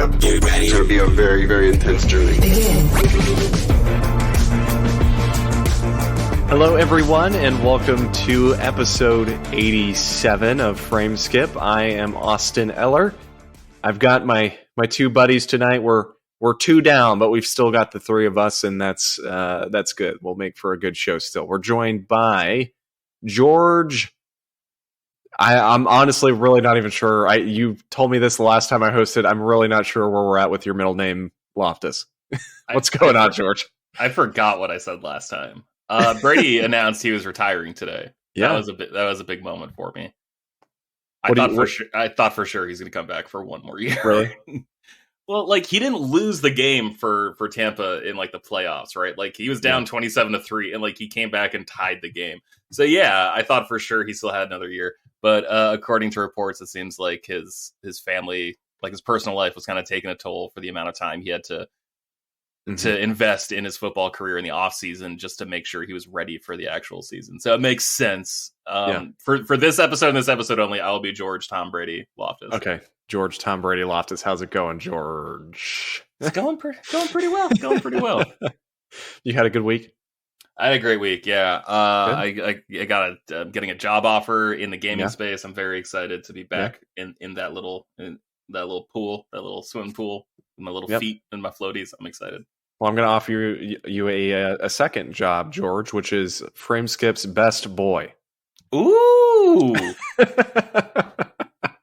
up. Get ready. It's going to be a very, very intense journey. Hello, everyone, and welcome to episode 87 of Frame Skip. I am Austin Eller. I've got my two buddies tonight. We're two down, but we've still got the three of us, and that's good. We'll make for a good show still. We're joined by George. I'm honestly really not even sure. You told me this the last time I hosted. I'm really not sure where we're at with your middle name, Loftus. What's going on, George? I forgot what I said last time. Brady announced he was retiring today. Yeah, that was a big moment for me. I thought for sure he's going to come back for one more year. Really? Well, like, he didn't lose the game for Tampa in, like, the playoffs, right? Like, he was down 27-3, and, like, he came back and tied the game. So, yeah, I thought for sure he still had another year. But according to reports, it seems like his family, like, his personal life was kind of taking a toll for the amount of time he had to invest in his football career in the offseason just to make sure he was ready for the actual season. So it makes sense. For this episode and this episode only, I'll be George Tom Brady Loftus. Okay. George Tom Brady Loftus. How's it going, George? It's going pretty well. Going pretty well. You had a good week? I had a great week. Yeah. I got getting a job offer in the gaming space. I'm very excited to be back in that little pool, that little swimming pool, with my little feet and my floaties. I'm excited. Well, I'm going to offer you a second job, George, which is Frame Skip's best boy. Ooh.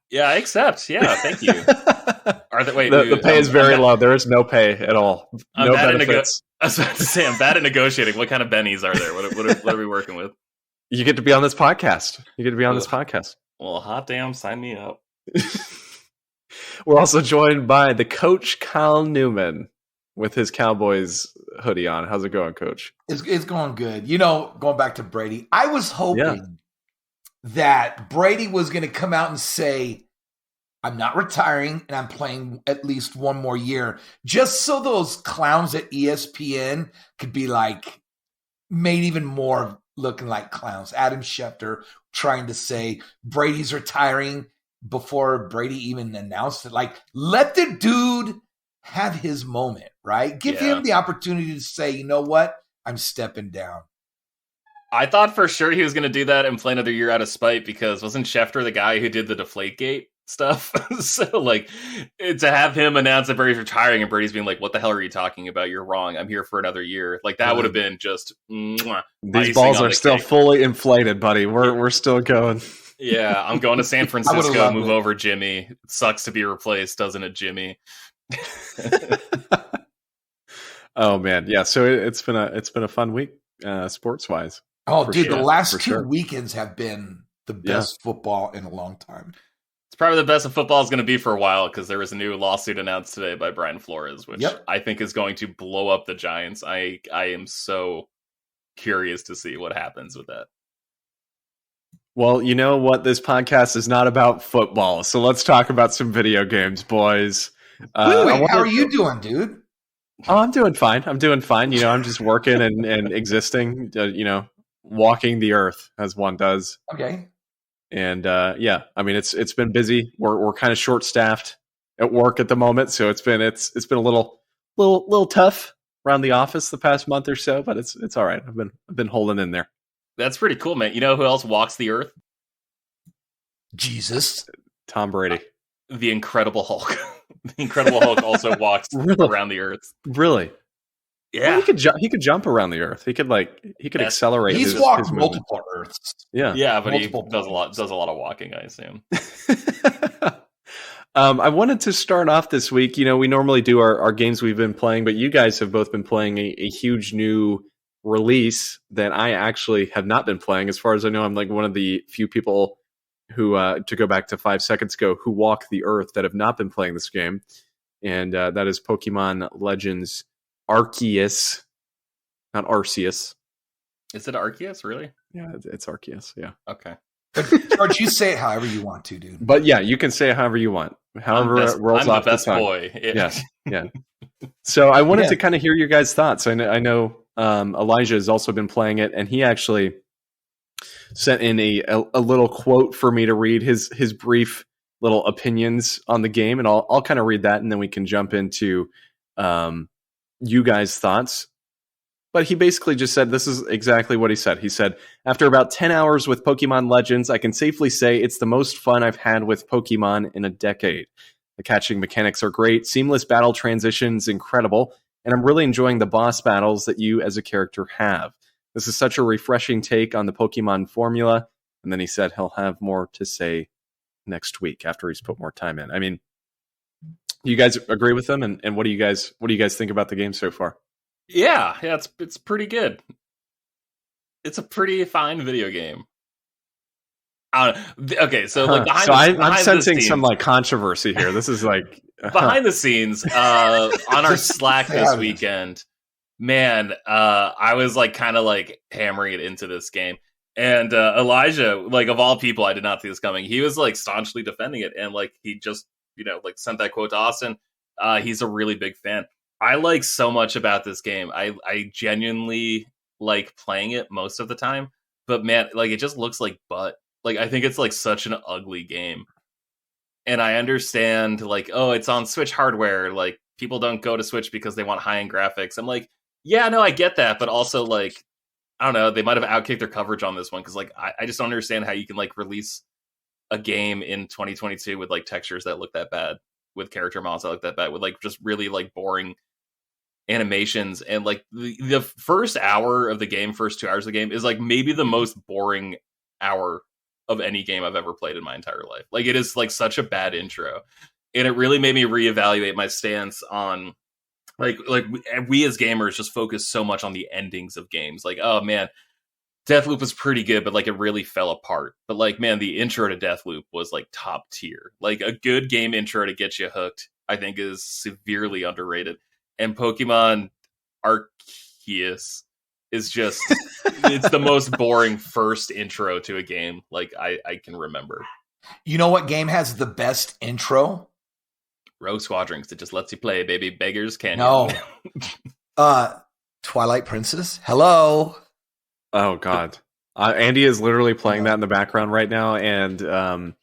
Yeah, I accept. Yeah, thank you. The pay is very low. There is no pay at all. No benefits. I was about to say, I'm bad at negotiating. What kind of bennies are there? What are we working with? You get to be on this podcast. Well, hot damn, sign me up. We're also joined by the coach, Kyle Newman, with his Cowboys hoodie on. How's it going, Coach? It's going good. You know, going back to Brady, I was hoping that Brady was going to come out and say, I'm not retiring and I'm playing at least one more year, just so those clowns at ESPN could be like, made even more looking like clowns. Adam Schefter trying to say Brady's retiring before Brady even announced it. Like, let the dude have his moment, right? Give him the opportunity to say, you know what? I'm stepping down. I thought for sure he was going to do that and play another year out of spite, because wasn't Schefter the guy who did the Deflategate stuff? So, like, to have him announce that Brady's retiring and Brady's being like, what the hell are you talking about? You're wrong. I'm here for another year. Like, that would have been just these balls are still fully inflated, buddy. We're still going. Yeah, I'm going to San Francisco. Move over, Jimmy. It sucks to be replaced, doesn't it, Jimmy? Oh man, yeah. So it's been a fun week, sports wise. Oh, dude, the last two weekends have been the best football in a long time. It's probably the best of football is going to be for a while, because there was a new lawsuit announced today by Brian Flores, which I think is going to blow up the Giants. I am so curious to see what happens with that. Well, you know what? This podcast is not about football, so let's talk about some video games, boys. Wait, how are you doing, dude? Oh, I'm doing fine. You know, I'm just working and existing, walking the earth as one does. Okay. And I mean, it's been busy. We're kind of short staffed at work at the moment, so it's been a little tough around the office the past month or so, but it's all right. I've been holding in there. That's pretty cool, man. You know who else walks the earth? Jesus. Tom Brady. The Incredible Hulk. The Incredible Hulk also walks around the earth. Really? Yeah. Well, he could jump around the earth. He could accelerate. He's walked multiple earths. Yeah. Yeah, but he does a lot of walking, I assume. I wanted to start off this week. You know, we normally do our games we've been playing, but you guys have both been playing a huge new release that I actually have not been playing. As far as I know, I'm like one of the few people who, to go back to 5 seconds ago, who walk the earth that have not been playing this game. And that is Pokemon Legends Arceus, not Arceus. Is it Arceus, really? Yeah, it's Arceus, yeah. Okay. George, you say it however you want to, dude. But yeah, you can say it however you want. However it rolls off the tongue. Boy. Yes, yeah. So I wanted to kind of hear your guys' thoughts. I know Elijah has also been playing it, and he actually sent in a little quote for me to read, his brief little opinions on the game, and I'll kind of read that, and then we can jump into you guys' thoughts. But he basically just said, this is exactly what he said. He said, after about 10 hours with Pokemon Legends, I can safely say it's the most fun I've had with Pokemon in a decade. The catching mechanics are great, seamless battle transitions incredible, and I'm really enjoying the boss battles that you as a character have. This is such a refreshing take on the Pokemon formula. And then he said he'll have more to say next week after he's put more time in. I mean, you guys agree with him? And what do you guys think about the game so far? Yeah, it's pretty good. It's a pretty fine video game. Okay, so like I'm sensing some like controversy here. This is like behind the scenes on our Slack this weekend. Man, I was like kind of like hammering it into this game, and Elijah, like of all people, I did not see this coming. He was like staunchly defending it, and like he just like sent that quote to Austin. He's a really big fan. I like so much about this game. I genuinely like playing it most of the time, but man, like it just looks like butt. Like I think it's like such an ugly game, and I understand like, oh, it's on Switch hardware. Like people don't go to Switch because they want high-end graphics. I'm like, yeah, no, I get that, but also like, I don't know, they might have outkicked their coverage on this one because like I just don't understand how you can like release a game in 2022 with like textures that look that bad, with character models that look that bad, with like just really like boring animations, and like the first hour of the game, first 2 hours of the game is like maybe the most boring hour of any game I've ever played in my entire life. Like it is like such a bad intro, and it really made me reevaluate my stance on like we as gamers just focus so much on the endings of games. Like, oh man, Deathloop was pretty good, but like it really fell apart. But like, man, the intro to Deathloop was like top tier. Like a good game intro to get you hooked, I think, is severely underrated. And Pokemon Arceus is just it's the most boring first intro to a game like I can remember. You know what game has the best intro? Rogue Squadron, that just lets you play, baby. Beggars Canyon. No. Twilight Princess. Hello. Oh God. Andie is literally playing that in the background right now, and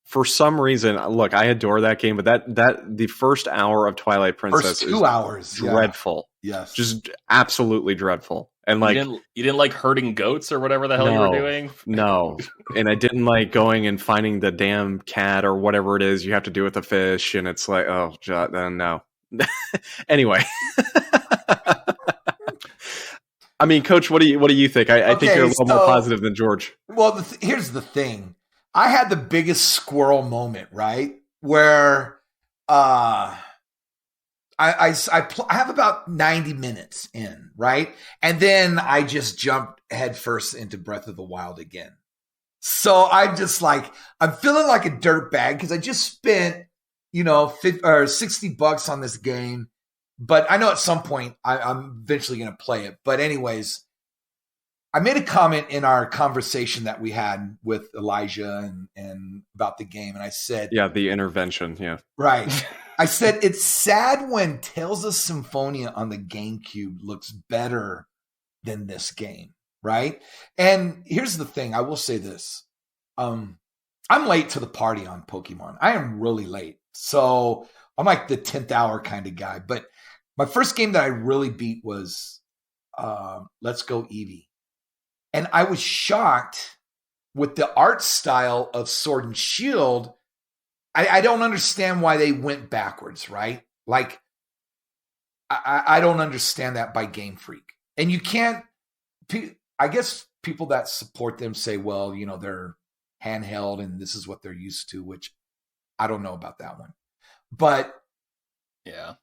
for some reason, look, I adore that game, but that the first hour of Twilight Princess first 2 hours dreadful. Yeah. Yes. Just absolutely dreadful. And like you didn't like herding goats or whatever the hell you were doing? No. And I didn't like going and finding the damn cat or whatever it is you have to do with the fish, and it's like, oh, no. Anyway. I mean, Coach, what do you think? I think you're a little more positive than George. Well, here's the thing. I had the biggest squirrel moment, right? Where I have about 90 minutes in, right? And then I just jumped headfirst into Breath of the Wild again. So I'm just like, I'm feeling like a dirt bag because I just spent, $60 on this game. But I know at some point I'm eventually going to play it. But anyways, I made a comment in our conversation that we had with Elijah and about the game. And I said, yeah, the intervention. Yeah. Right. I said, it's sad when Tales of Symphonia on the GameCube looks better than this game. Right. And here's the thing. I will say this. I'm late to the party on Pokemon. I am really late. So I'm like the 10th hour kind of guy. But my first game that I really beat was Let's Go Eevee. And I was shocked with the art style of Sword and Shield. I don't understand why they went backwards, right? Like, I don't understand that by Game Freak. And you can't, I guess people that support them say, well, they're handheld and this is what they're used to, which I don't know about that one. But yeah,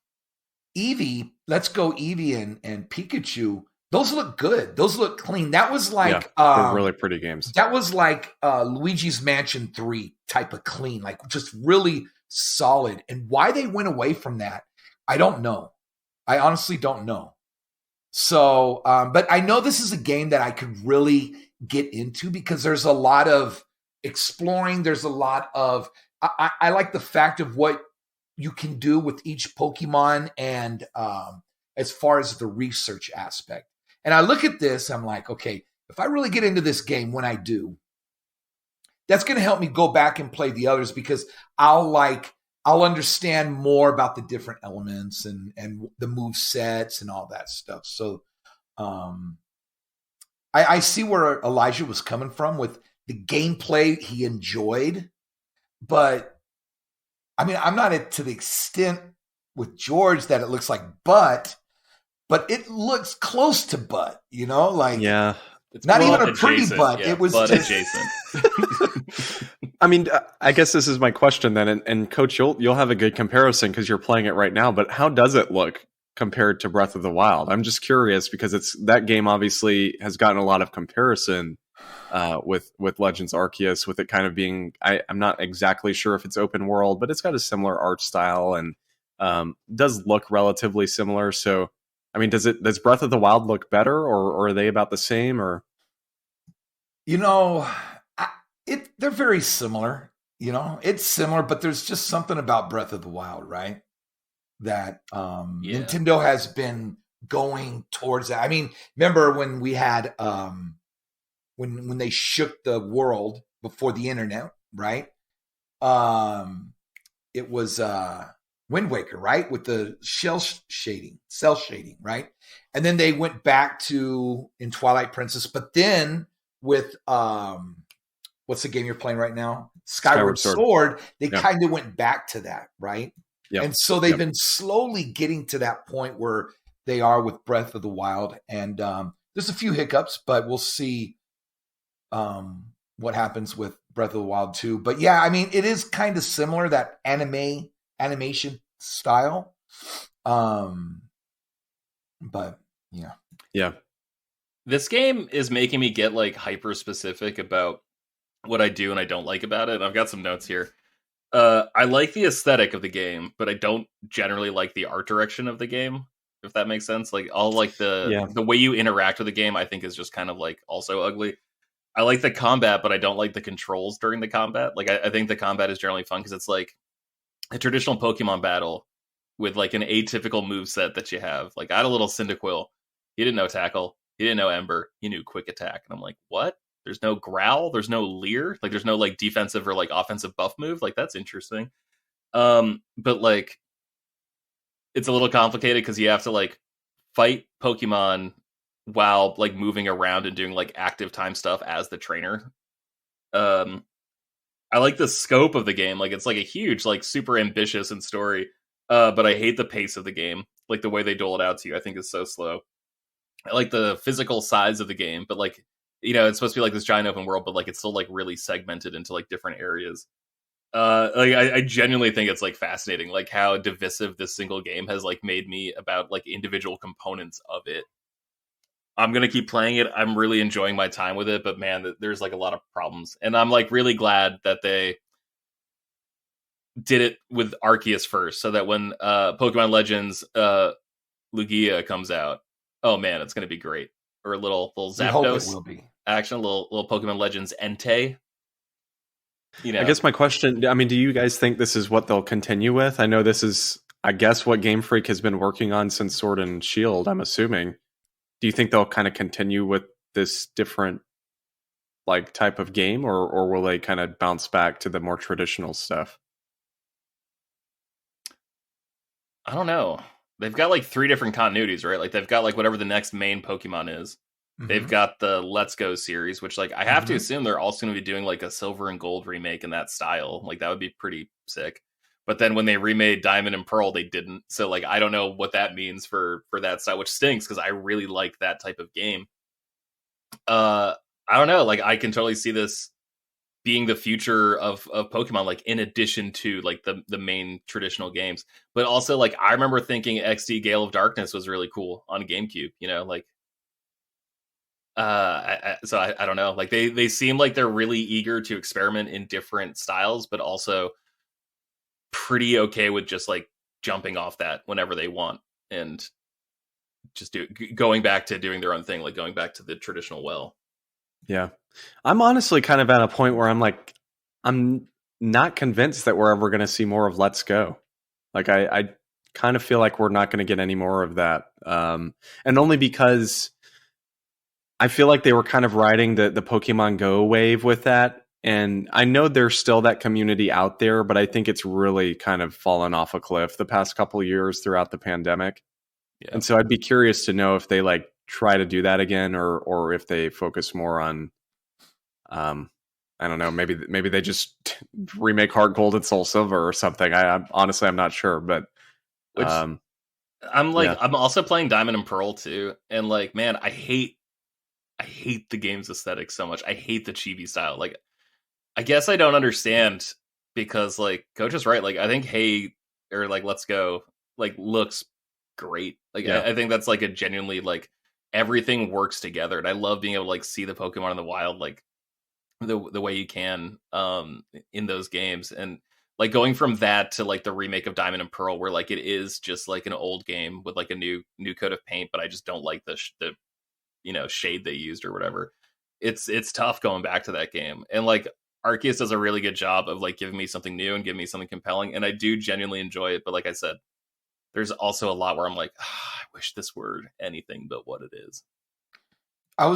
Eevee, Let's Go Eevee and Pikachu, those look good. Those look clean. That was like they're really pretty games. That was like Luigi's Mansion 3 type of clean, like just really solid. And why they went away from that, I don't know. I honestly don't know. So, but I know this is a game that I could really get into because there's a lot of exploring. There's a lot of, I like the fact of what you can do with each Pokemon and as far as the research aspect. And I look at this, I'm like, okay, if I really get into this game, when I do, that's going to help me go back and play the others because I'll understand more about the different elements and the move sets and all that stuff. So I see where Elijah was coming from with the gameplay he enjoyed, but I mean, I'm not to the extent with George that it looks like butt, but it looks close to butt, you know, like it's not even a pretty butt. Yeah, it was butt just adjacent. I mean, I guess this is my question then, and Coach, you'll have a good comparison because you're playing it right now. But how does it look compared to Breath of the Wild? I'm just curious because that game obviously has gotten a lot of comparison with Legends Arceus, with it kind of being I'm not exactly sure if it's open world, but it's got a similar art style and does look relatively similar. So, I mean, does Breath of the Wild look better, or are they about the same? Or you know, they're very similar. You know, it's similar, but there's just something about Breath of the Wild, right? That Nintendo has been going towards that. I mean, remember when we had when they shook the world before the internet, right? It was Wind Waker, right? With the cell shading, right? And then they went back to in Twilight Princess, but then with what's the game you're playing right now? Skyward Sword. They kind of went back to that, right? Yep. And so they've been slowly getting to that point where they are with Breath of the Wild. And there's a few hiccups, but we'll see what happens with Breath of the Wild 2. But yeah, I mean, it is kind of similar, that animation style. But yeah. Yeah. This game is making me get like hyper specific about what I do and I don't like about it. I've got some notes here. I like the aesthetic of the game, but I don't generally like the art direction of the game, if that makes sense. Like all like the way you interact with the game, I think is just kind of like also ugly. I like the combat, but I don't like the controls during the combat. Like I think the combat is generally fun because it's like a traditional Pokemon battle with like an atypical moveset that you have. Like I had a little Cyndaquil. He didn't know Tackle. He didn't know Ember. He knew Quick Attack. And I'm like, what? There's no Growl. There's no Leer. Like there's no like defensive or like offensive buff move. Like that's interesting. But like it's a little complicated because you have to like fight Pokemon while like moving around and doing like active time stuff as the trainer. I like the scope of the game. Like it's like a huge, like super ambitious in story. But I hate the pace of the game. Like the way they dole it out to you, I think is so slow. I like the physical size of the game, but like, you know, it's supposed to be like this giant open world, but like it's still like really segmented into like different areas. Like I genuinely think it's like fascinating, like how divisive this single game has like made me about like individual components of it. I'm gonna keep playing it. I'm really enjoying my time with it, but man, there's like a lot of problems, and I'm like really glad that they did it with Arceus first, so that when Pokemon Legends Lugia comes out, oh man, it's gonna be great. Or a little Zapdos will be action, little Pokemon Legends Entei. You know, I guess my question, I mean, do you guys think this is what they'll continue with? I know this is, I guess, what Game Freak has been working on since Sword and Shield, I'm assuming. Do you think they'll kind of continue with this different like type of game, or will they kind of bounce back to the more traditional stuff? I don't know. They've got like 3 different continuities, right? Like they've got like whatever the next main Pokemon is. Mm-hmm. They've got the Let's Go series, which like I have to assume they're also going to be doing like a Silver and Gold remake in that style. Like that would be pretty sick. But then when they remade Diamond and Pearl, they didn't. So like I don't know what that means for that style, which stinks because I really like that type of game. I don't know. Like I can totally see this being the future of Pokemon, like in addition to like the main traditional games. But also like I remember thinking XD Gale of Darkness was really cool on GameCube, you know, like I don't know. Like they seem like they're really eager to experiment in different styles, but also pretty okay with just like jumping off that whenever they want and just going back to doing their own thing, like going back to the traditional well. Yeah. I'm honestly kind of at a point where I'm like, I'm not convinced that we're ever going to see more of Let's Go. Like I kind of feel like we're not going to get any more of that. And only because I feel like they were kind of riding the Pokemon Go wave with that. And I know there's still that community out there, but I think it's really kind of fallen off a cliff the past couple of years throughout the pandemic. Yeah. And so I'd be curious to know if they like try to do that again, or if they focus more on, I don't know, maybe they just remake Heart Gold and Soul Silver or something. I'm honestly, I'm not sure, but I'm also playing Diamond and Pearl too, and like, man, I hate the game's aesthetic so much. I hate the chibi style. Like, I guess I don't understand, because like Coach is right. Like, I think Hey, or like Let's Go, like looks great. Like, I think that's like a genuinely, like, everything works together, and I love being able to like see the Pokemon in the wild, like the way you can in those games. And like going from that to like the remake of Diamond and Pearl, where like it is just like an old game with like a new coat of paint, but I just don't like the shade they used or whatever. It's tough going back to that game. And like Arceus does a really good job of like giving me something new and giving me something compelling, and I do genuinely enjoy it. But like I said, there's also a lot where I'm like, I wish this were anything but what it is. I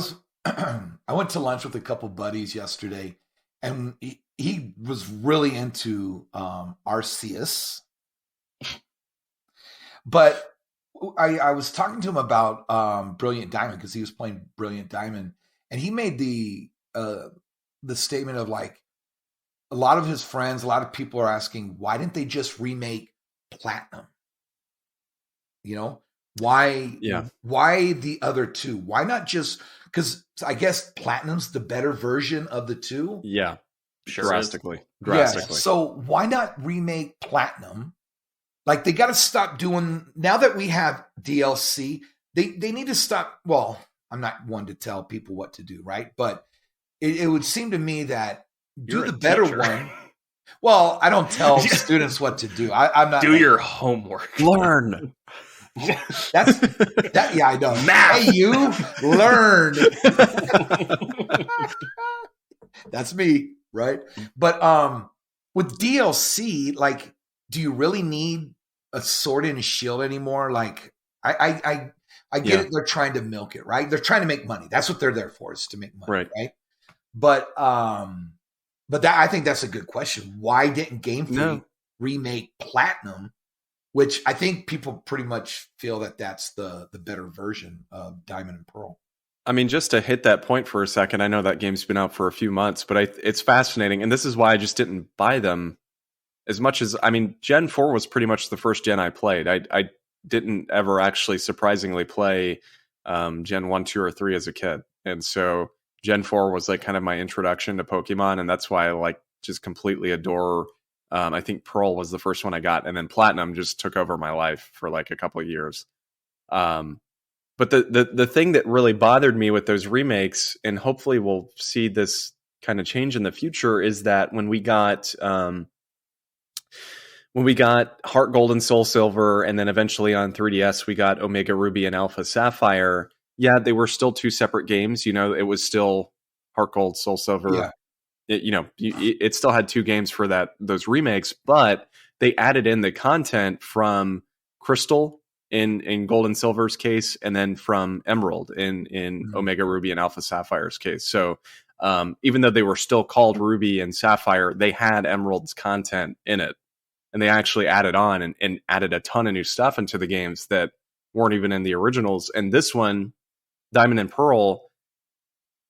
went to lunch with a couple buddies yesterday, and he was really into Arceus. But I was talking to him about Brilliant Diamond, because he was playing Brilliant Diamond, and he made the statement of like, a lot of his friends, a lot of people are asking, why didn't they just remake Platinum? You know, why the other two? Why not just, because I guess Platinum's the better version of the two. Yeah, sure, drastically. Yeah, so why not remake Platinum? Like, they got to stop doing, now that we have DLC, they need to stop. Well, I'm not one to tell people what to do, right? But it would seem to me that do the better one. Well, I don't tell students what to do. I'm not. Do your homework. Learn. That's that. Yeah, I know. Hey, you learn. That's me, right? But with DLC, like, do you really need a sword and a shield anymore? Like, I get it. They're trying to milk it, right? They're trying to make money. That's what they're there for, is to make money, right? But that, I think that's a good question. Why didn't Game Freak remake Platinum? Which I think people pretty much feel that that's the better version of Diamond and Pearl. I mean, just to hit that point for a second, I know that game's been out for a few months, but it's fascinating. And this is why I just didn't buy them as much as, I mean, Gen 4 was pretty much the first gen I played. I didn't ever actually surprisingly play Gen 1, 2, or 3 as a kid. And so Gen 4 was like kind of my introduction to Pokemon. And that's why I like just completely adore. I think Pearl was the first one I got, and then Platinum just took over my life for like a couple of years. But the thing that really bothered me with those remakes, and hopefully we'll see this kind of change in the future, is that when we got Heart Gold and Soul Silver, and then eventually on 3DS we got Omega Ruby and Alpha Sapphire. Yeah, they were still two separate games. You know, it was still Heart Gold, Soul Silver. Yeah. It still had two games for those remakes, but they added in the content from Crystal in Gold and Silver's case, and then from Emerald in Omega Ruby and Alpha Sapphire's case. So even though they were still called Ruby and Sapphire, they had Emerald's content in it, and they actually added on and added a ton of new stuff into the games that weren't even in the originals. And this one, Diamond and Pearl,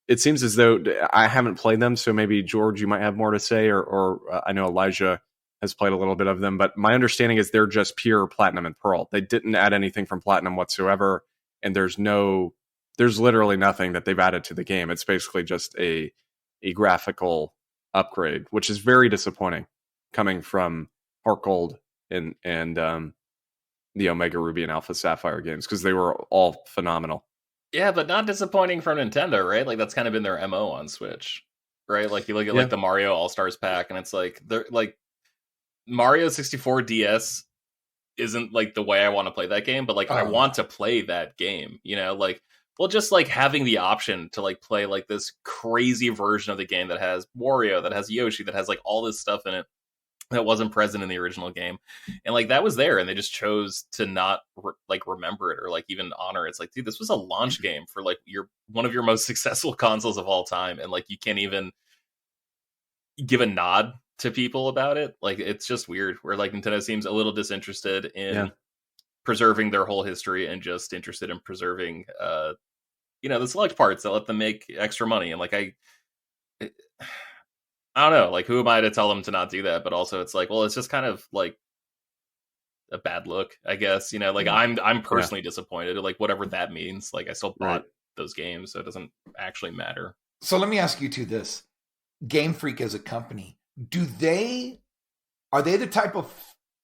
it seems as though, I haven't played them, so maybe George, you might have more to say, or I know Elijah has played a little bit of them, but my understanding is they're just pure Platinum and Pearl. They didn't add anything from Platinum whatsoever, and there's literally nothing that they've added to the game. It's basically just a graphical upgrade, which is very disappointing coming from Heart Gold and the Omega Ruby and Alpha Sapphire games, because they were all phenomenal. Yeah, but not disappointing from Nintendo, right? Like, that's kind of been their MO on Switch, right? Like, you look at like the Mario All-Stars pack, and it's like, they're like, Mario 64 DS isn't like the way I want to play that game, but like I want to play that game, you know, like, well, just like having the option to like play like this crazy version of the game that has Wario, that has Yoshi, that has like all this stuff in it that wasn't present in the original game. And like that was there, and they just chose to not remember it or like even honor it. It's like, dude, this was a launch game for like one of your most successful consoles of all time, and like you can't even give a nod to people about it. Like, it's just weird where like Nintendo seems a little disinterested in preserving their whole history and just interested in preserving the select parts that let them make extra money. And like I don't know, like who am I to tell them to not do that? But also it's like, well, it's just kind of like a bad look, I guess. Like I'm personally disappointed, like whatever that means. Like I still bought those games, so it doesn't actually matter. So let me ask you two this. Game Freak as a company, are they the type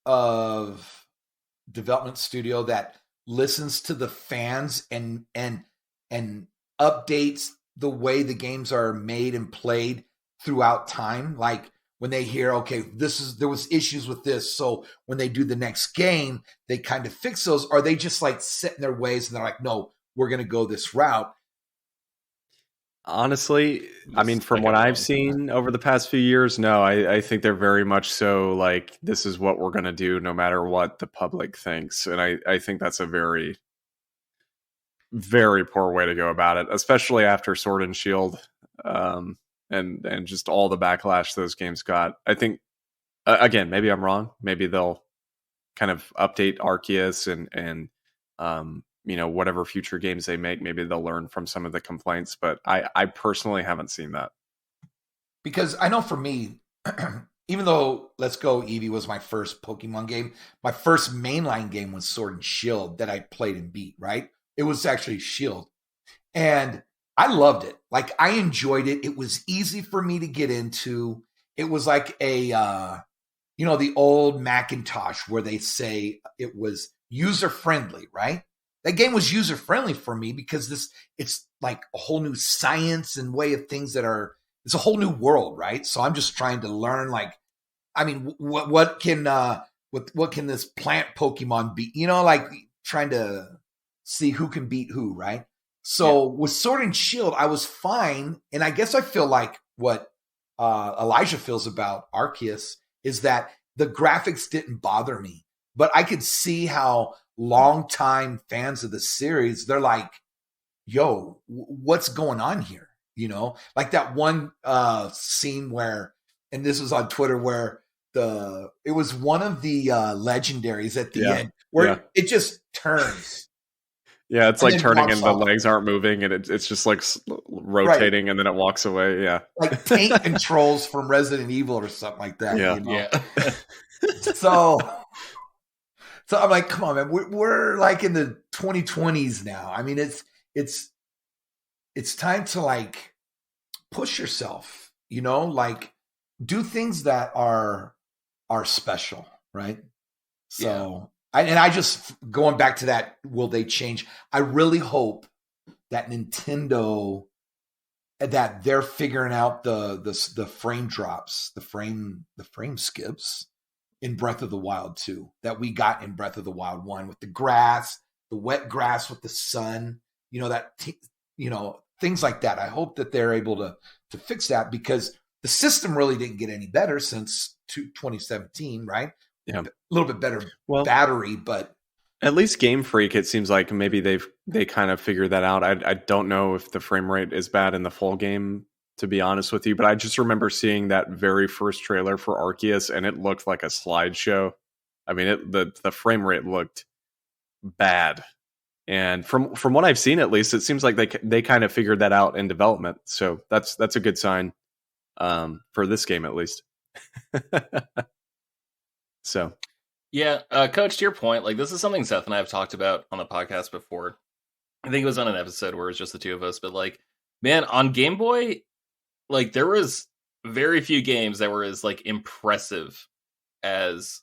of development studio that listens to the fans and updates the way the games are made and played throughout time? Like when they hear, okay, there was issues with this, so when they do the next game, they kind of fix those. Or are they just like set in their ways and they're like, no, we're going to go this route? Honestly, I mean, from what I've seen over the past few years, no, I think they're very much so like, this is what we're going to do no matter what the public thinks. And I think that's a very, very poor way to go about it, especially after Sword and Shield and just all the backlash those games got. I think, again, maybe I'm wrong. Maybe they'll kind of update Arceus and whatever future games they make, maybe they'll learn from some of the complaints, but I personally haven't seen that. Because I know for me, even though Let's Go Eevee was my first Pokemon game, my first mainline game was Sword and Shield that I played and beat, right? It was actually Shield. And I loved it. Like, I enjoyed it. It was easy for me to get into. It was like the old Macintosh where they say it was user-friendly, right? That game was user-friendly for me because it's like a whole new science and way of things it's a whole new world, right? So I'm just trying to learn, like, I mean, what can this plant Pokemon be? Like trying to see who can beat who, right? So with Sword and Shield, I was fine. And I guess I feel like what Elijah feels about Arceus is that the graphics didn't bother me, but I could see how longtime fans of the series, they're like, yo, what's going on here? Like that one scene where, and this was on Twitter, where it was one of the legendaries at the end where it just turns. Yeah, it's like turning and the legs aren't moving and it's just like rotating and then it walks away. Yeah. Like tank controls from Resident Evil or something like that. Yeah. So I'm like, come on, man, we're like in the 2020s now. I mean, it's time to like push yourself, like do things that are special, right? So I just going back to that, will they change? I really hope that Nintendo, that they're figuring out the frame drops, the frame skips in Breath of the Wild 2 that we got in Breath of the Wild 1 with the grass, the wet grass with the sun, things like that. I hope that they're able to fix that because the system really didn't get any better since 2017, right? Yeah. A little bit better battery, but at least Game Freak, it seems like maybe they kind of figured that out. I don't know if the frame rate is bad in the full game, to be honest with you, but I just remember seeing that very first trailer for Arceus and it looked like a slideshow. I mean, the frame rate looked bad. And from what I've seen, at least, it seems like they kind of figured that out in development. So that's a good sign for this game, at least. So, yeah, Coach, to your point, like this is something Seth and I have talked about on the podcast before. I think it was on an episode where it was just the two of us, but like, man, on Game Boy, like there was very few games that were as like impressive as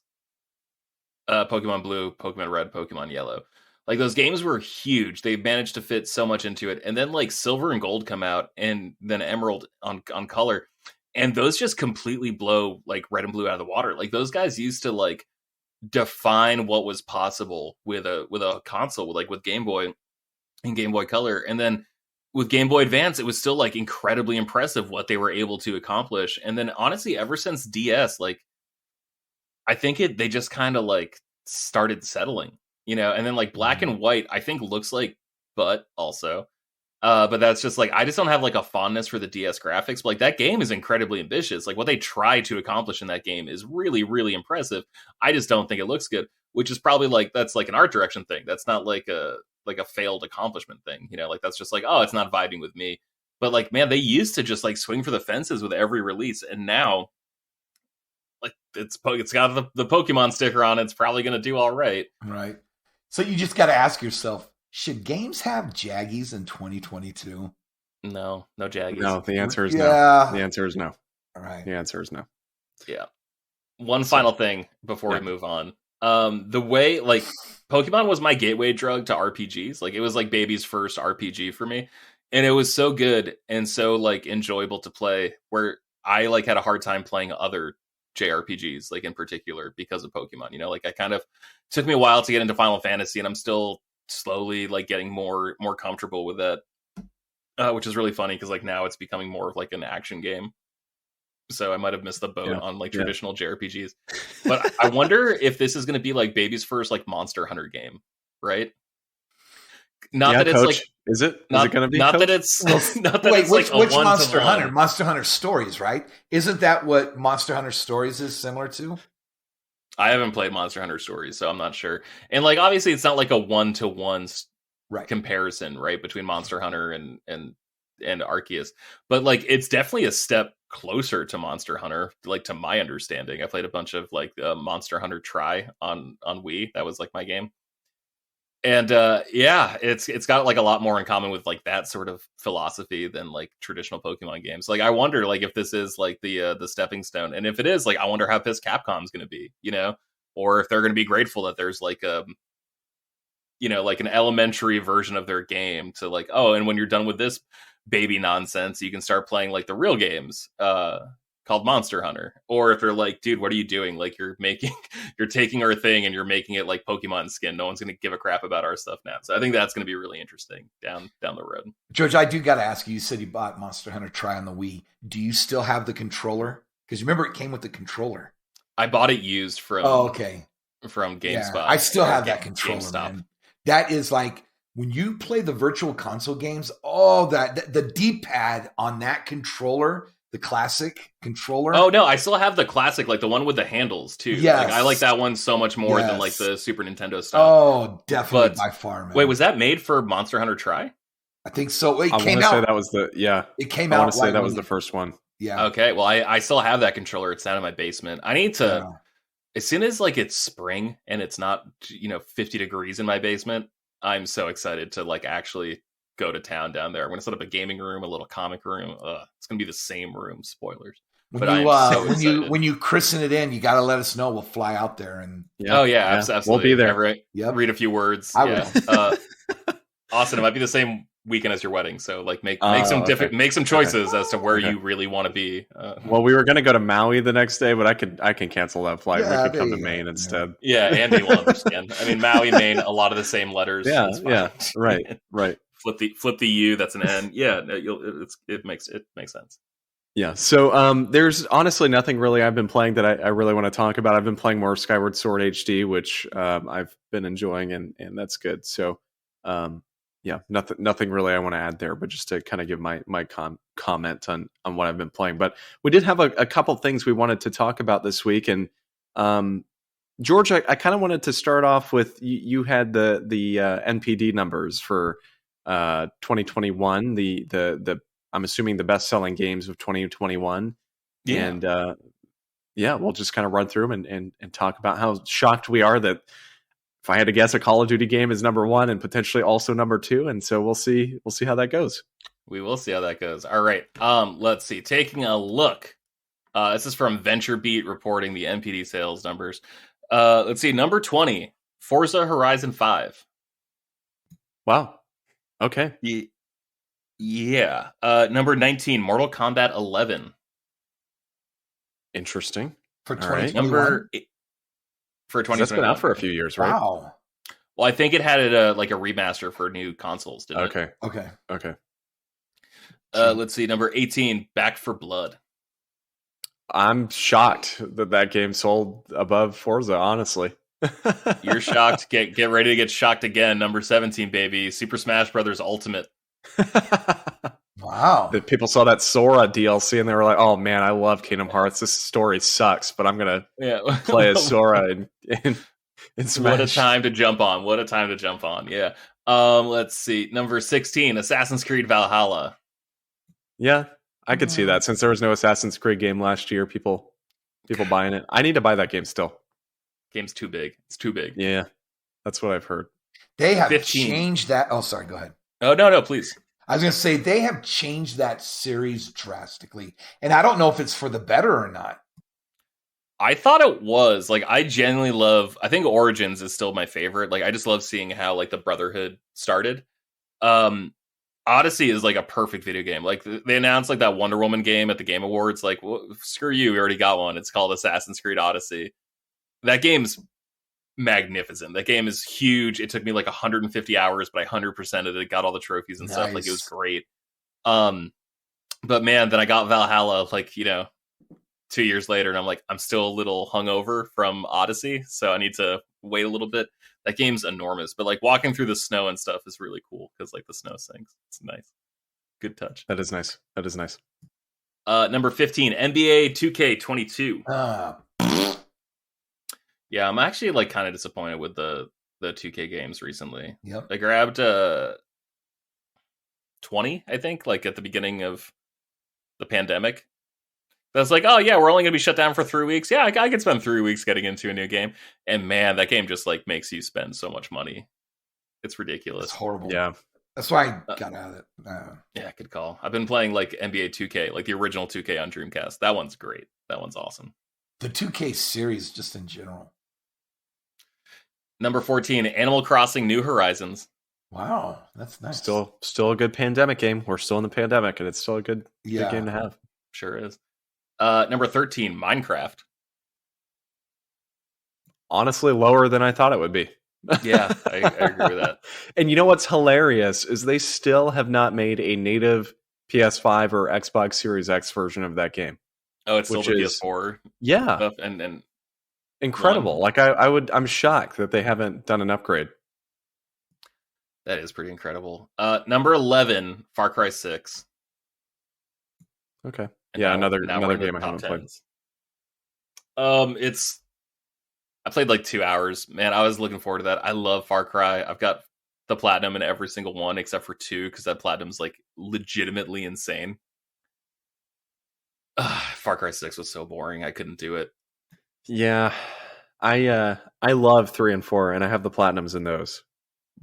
Pokemon Blue, Pokemon Red, Pokemon Yellow. Like those games were huge. They managed to fit so much into it. And then like Silver and Gold come out and then Emerald on Color. And those just completely blow like Red and Blue out of the water. Like those guys used to like define what was possible with a console, like with Game Boy and Game Boy Color. And then with Game Boy Advance, it was still like incredibly impressive what they were able to accomplish. And then honestly, ever since DS, like I think they just kind of like started settling, and then like Black and White, I think looks like butt also. But that's just like, I just don't have like a fondness for the DS graphics. But like that game is incredibly ambitious. Like what they try to accomplish in that game is really, really impressive. I just don't think it looks good, which is probably like, that's like an art direction thing. That's not like a failed accomplishment thing. You know, like that's just like, oh, it's not vibing with me. But like, man, they used to just like swing for the fences with every release. And now like it's got the Pokemon sticker on it. It's probably going to do all right. Right. So you just got to ask yourself, should games have Jaggies in 2022? No Jaggies. No, the answer is Yeah. no. The answer is no. All right. The answer is no. Yeah. One final thing before we move on. The way like Pokemon was my gateway drug to RPGs. Like it was like baby's first RPG for me. And it was so good and so like enjoyable to play where I like had a hard time playing other JRPGs, like in particular because of Pokemon. You know, like I kind of took me a while to get into Final Fantasy and I'm still slowly like getting more comfortable with that, which is really funny because like now it's becoming more of like an action game. So I might have missed the boat on like traditional JRPGs. But I wonder if this is going to be like baby's first like Monster Hunter game, right? Not that it's Coach. like is it not, going to be not Coach? that it's not that Wait, it's like which a Monster one-to-one. Hunter? Monster Hunter Stories, right? Isn't that what Monster Hunter Stories is similar to? I haven't played Monster Hunter Stories, so I'm not sure. And like obviously it's not like a one-to-one comparison, right, between Monster Hunter and Arceus. But like it's definitely a step closer to Monster Hunter, like to my understanding. I played a bunch of like Monster Hunter Tri on Wii. That was like my game. And it's got like a lot more in common with like that sort of philosophy than like traditional Pokemon games. Like I wonder like if this is like the stepping stone, and if it is, like I wonder how pissed Capcom's going to be, you know, or if they're going to be grateful that there's like you know, like an elementary version of their game to like, oh, and when you're done with this baby nonsense, you can start playing like the real games called Monster Hunter. Or if they're like, dude, what are you doing? Like you're taking our thing and you're making it like Pokemon skin. No one's going to give a crap about our stuff now. So I think that's going to be really interesting down the road. George, I do got to ask you, you said you bought Monster Hunter Tri on the Wii. Do you still have the controller? Because remember it came with the controller. I bought it used from from GameSpot. Yeah, I still have that controller, man. That is like when you play the virtual console games, the D-pad on that controller, the classic controller. Oh no, I still have the classic, like the one with the handles too. Yes. Like I like that one so much more than like the Super Nintendo stuff. Oh, definitely by far, man. Wait, was that made for Monster Hunter Tri? I think so. It came out. Say that was it came out. I want to say that was the first one. Yeah. Okay. Well, I still have that controller. It's down in my basement. I need to, as soon as like it's spring and it's not 50 degrees in my basement, I'm so excited to like actually go to town down there. I'm going to set up a gaming room, a little comic room. It's going to be the same room. Spoilers. When you christen it in, you got to let us know. We'll fly out there and. Oh yeah, absolutely. We'll be there. Read a few words. I will. Austin, it might be the same weekend as your wedding, so like make some choices as to where you really want to be. Well, we were going to go to Maui the next day, but I can cancel that flight. We could come to Maine instead. Yeah, Andy will understand. I mean, Maui, Maine, a lot of the same letters. Yeah, right. Flip the U. That's an N. Yeah, it makes sense. Yeah. So there's honestly nothing really I've been playing that I really want to talk about. I've been playing more Skyward Sword HD, which I've been enjoying, and that's good. So nothing really I want to add there, but just to kind of give my comment on what I've been playing. But we did have a couple things we wanted to talk about this week, and George, I kind of wanted to start off with you had the NPD numbers for 2021, the I'm assuming the best-selling games of 2021. Yeah. And we'll just kind of run through them and talk about how shocked we are that if I had to guess, a Call of Duty game is number 1 and potentially also number 2. And so we'll see how that goes. We will see how that goes. All right. Let's see. Taking a look. This is from VentureBeat reporting the NPD sales numbers. Let's see. Number 20, Forza Horizon 5. Wow. Okay. Yeah. Number 19, Mortal Kombat 11. Interesting. For 2021? Number for 2021. That's been out for a few years, right? Wow. Well, I think it had a remaster for new consoles, didn't it? Okay. Let's see. Number 18, Back 4 Blood. I'm shocked that game sold above Forza, honestly. You're shocked. Get ready to get shocked again. Number 17, baby. Super Smash Brothers Ultimate. Wow. That people saw that Sora DLC and they were like, "Oh man, I love Kingdom Hearts. This story sucks, but I'm gonna play as Sora in Smash." What a time to jump on! What a time to jump on! Yeah. Let's see. Number 16, Assassin's Creed Valhalla. Yeah, I could see that. Since there was no Assassin's Creed game last year, people buying it. I need to buy that game still. Game's too big. It's too big. Yeah, that's what I've heard. They have 15. changed that. Oh, sorry. Go ahead. Oh, no, please. I was going to say they have changed that series drastically, and I don't know if it's for the better or not. I thought it was. Like, I genuinely love... I think Origins is still my favorite. Like, I just love seeing how, like, the Brotherhood started. Odyssey is, like, a perfect video game. Like, they announced, like, that Wonder Woman game at the Game Awards. Like, well, screw you, we already got one. It's called Assassin's Creed Odyssey. That game's magnificent. That game is huge. It took me, like, 150 hours, but I 100%ed it. Got all the trophies and stuff. Like, it was great. But, man, then I got Valhalla, like, 2 years later, and I'm like, I'm still a little hungover from Odyssey, so I need to wait a little bit. That game's enormous, but like walking through the snow and stuff is really cool because like the snow sinks. It's nice. Good touch. That is nice. That is nice. Number 15, NBA 2K22. Yeah, I'm actually like kind of disappointed with the 2K games recently. Yep. I grabbed 20, I think, like at the beginning of the pandemic. That's like, oh yeah, we're only going to be shut down for 3 weeks. Yeah, I could spend 3 weeks getting into a new game. And man, that game just like makes you spend so much money. It's ridiculous. It's horrible. Yeah. That's why I got out of it. Yeah, good call. I've been playing like NBA 2K, like the original 2K on Dreamcast. That one's great. That one's awesome. The 2K series just in general. Number 14, Animal Crossing New Horizons. Wow, that's nice. Still a good pandemic game. We're still in the pandemic, and it's still a good game to have. Sure is. Number 13, Minecraft. Honestly, lower than I thought it would be. Yeah, I agree with that. And you know what's hilarious is they still have not made a native PS5 or Xbox Series X version of that game. Oh, it's still the PS4. Yeah, stuff and incredible. Like I'm shocked that they haven't done an upgrade. That is pretty incredible. Number 11, Far Cry 6. Okay. And yeah, now another game I haven't played. I played like 2 hours. Man, I was looking forward to that. I love Far Cry. I've got the platinum in every single one except for 2 because that platinum's like legitimately insane. Far Cry 6 was so boring. I couldn't do it. Yeah, I love 3 and 4, and I have the platinums in those.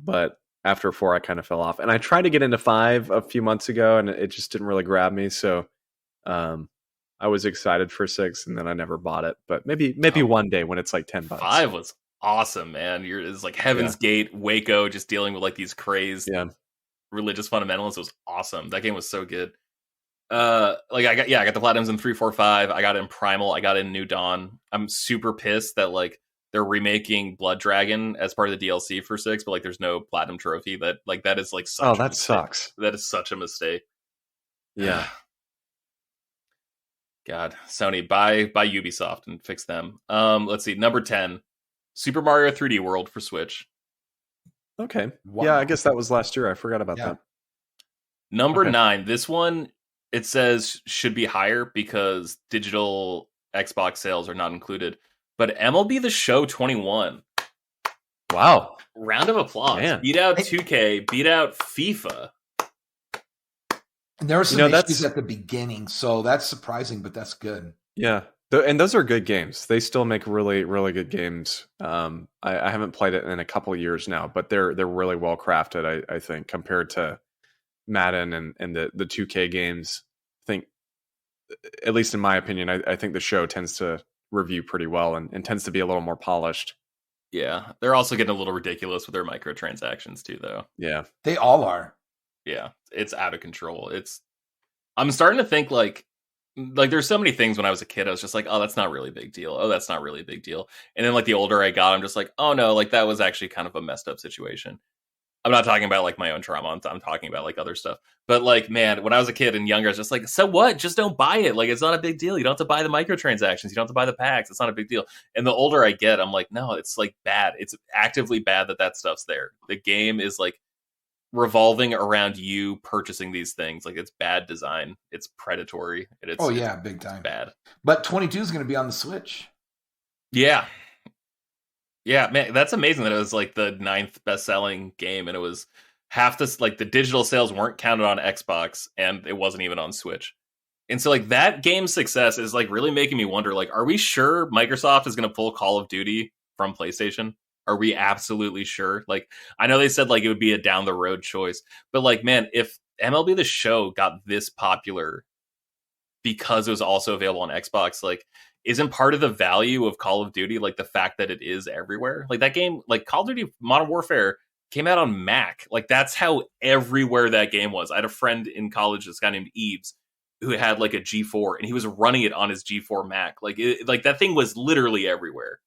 But after 4, I kind of fell off. And I tried to get into 5 a few months ago, and it just didn't really grab me. So I was excited for 6, and then I never bought it. But maybe one day when it's like $10. 5 was awesome, man. It's like Heaven's Gate, Waco, just dealing with like these crazed religious fundamentalists. It was awesome. That game was so good. I got the platinums in 3, 4, 5. I got it in Primal. I got it in New Dawn. I'm super pissed that like they're remaking Blood Dragon as part of the DLC for 6, but like there's no platinum trophy. That is like such a mistake. Sucks. That is such a mistake. Yeah. God, Sony, buy Ubisoft and fix them. Let's see, number 10, Super Mario 3D World for Switch. Okay. Wow. Yeah, I guess that was last year. I forgot about that. Number 9, this one, it says should be higher because digital Xbox sales are not included. But MLB The Show 21. Wow. Round of applause. Man. Beat out 2K, beat out FIFA. And there were some issues at the beginning, so that's surprising, but that's good. Yeah. And those are good games. They still make really, really good games. I haven't played it in a couple of years now, but they're really well crafted, I think, compared to Madden and the 2K games. I think, at least in my opinion, I think the show tends to review pretty well and tends to be a little more polished. Yeah. They're also getting a little ridiculous with their microtransactions too, though. Yeah. They all are. Yeah, it's out of control. I'm starting to think like there's so many things when I was a kid, I was just like, oh, that's not really a big deal. Oh, that's not really a big deal. And then like the older I got, I'm just like, oh no, like that was actually kind of a messed up situation. I'm not talking about like my own trauma. I'm talking about like other stuff. But like, man, when I was a kid and younger, I was just like, so what? Just don't buy it. Like, it's not a big deal. You don't have to buy the microtransactions. You don't have to buy the packs. It's not a big deal. And the older I get, I'm like, no, it's like bad. It's actively bad that stuff's there. The game is like, revolving around you purchasing these things. Like, it's bad design. It's predatory. And it's big time. Bad. But 22 is going to be on the Switch. Yeah. Yeah, man, that's amazing that it was like the 9th best-selling game, and it was half this, like, the digital sales weren't counted on Xbox, and it wasn't even on Switch. And so, like, that game's success is, like, really making me wonder, like, are we sure Microsoft is going to pull Call of Duty from PlayStation? Are we absolutely sure? Like, I know they said, like, it would be a down-the-road choice, but, like, man, if MLB The Show got this popular because it was also available on Xbox, like, isn't part of the value of Call of Duty, like, the fact that it is everywhere? Like, that game, like, Call of Duty Modern Warfare came out on Mac. Like, that's how everywhere that game was. I had a friend in college, this guy named Eves, who had, like, a G4, and he was running it on his G4 Mac. Like, that thing was literally everywhere.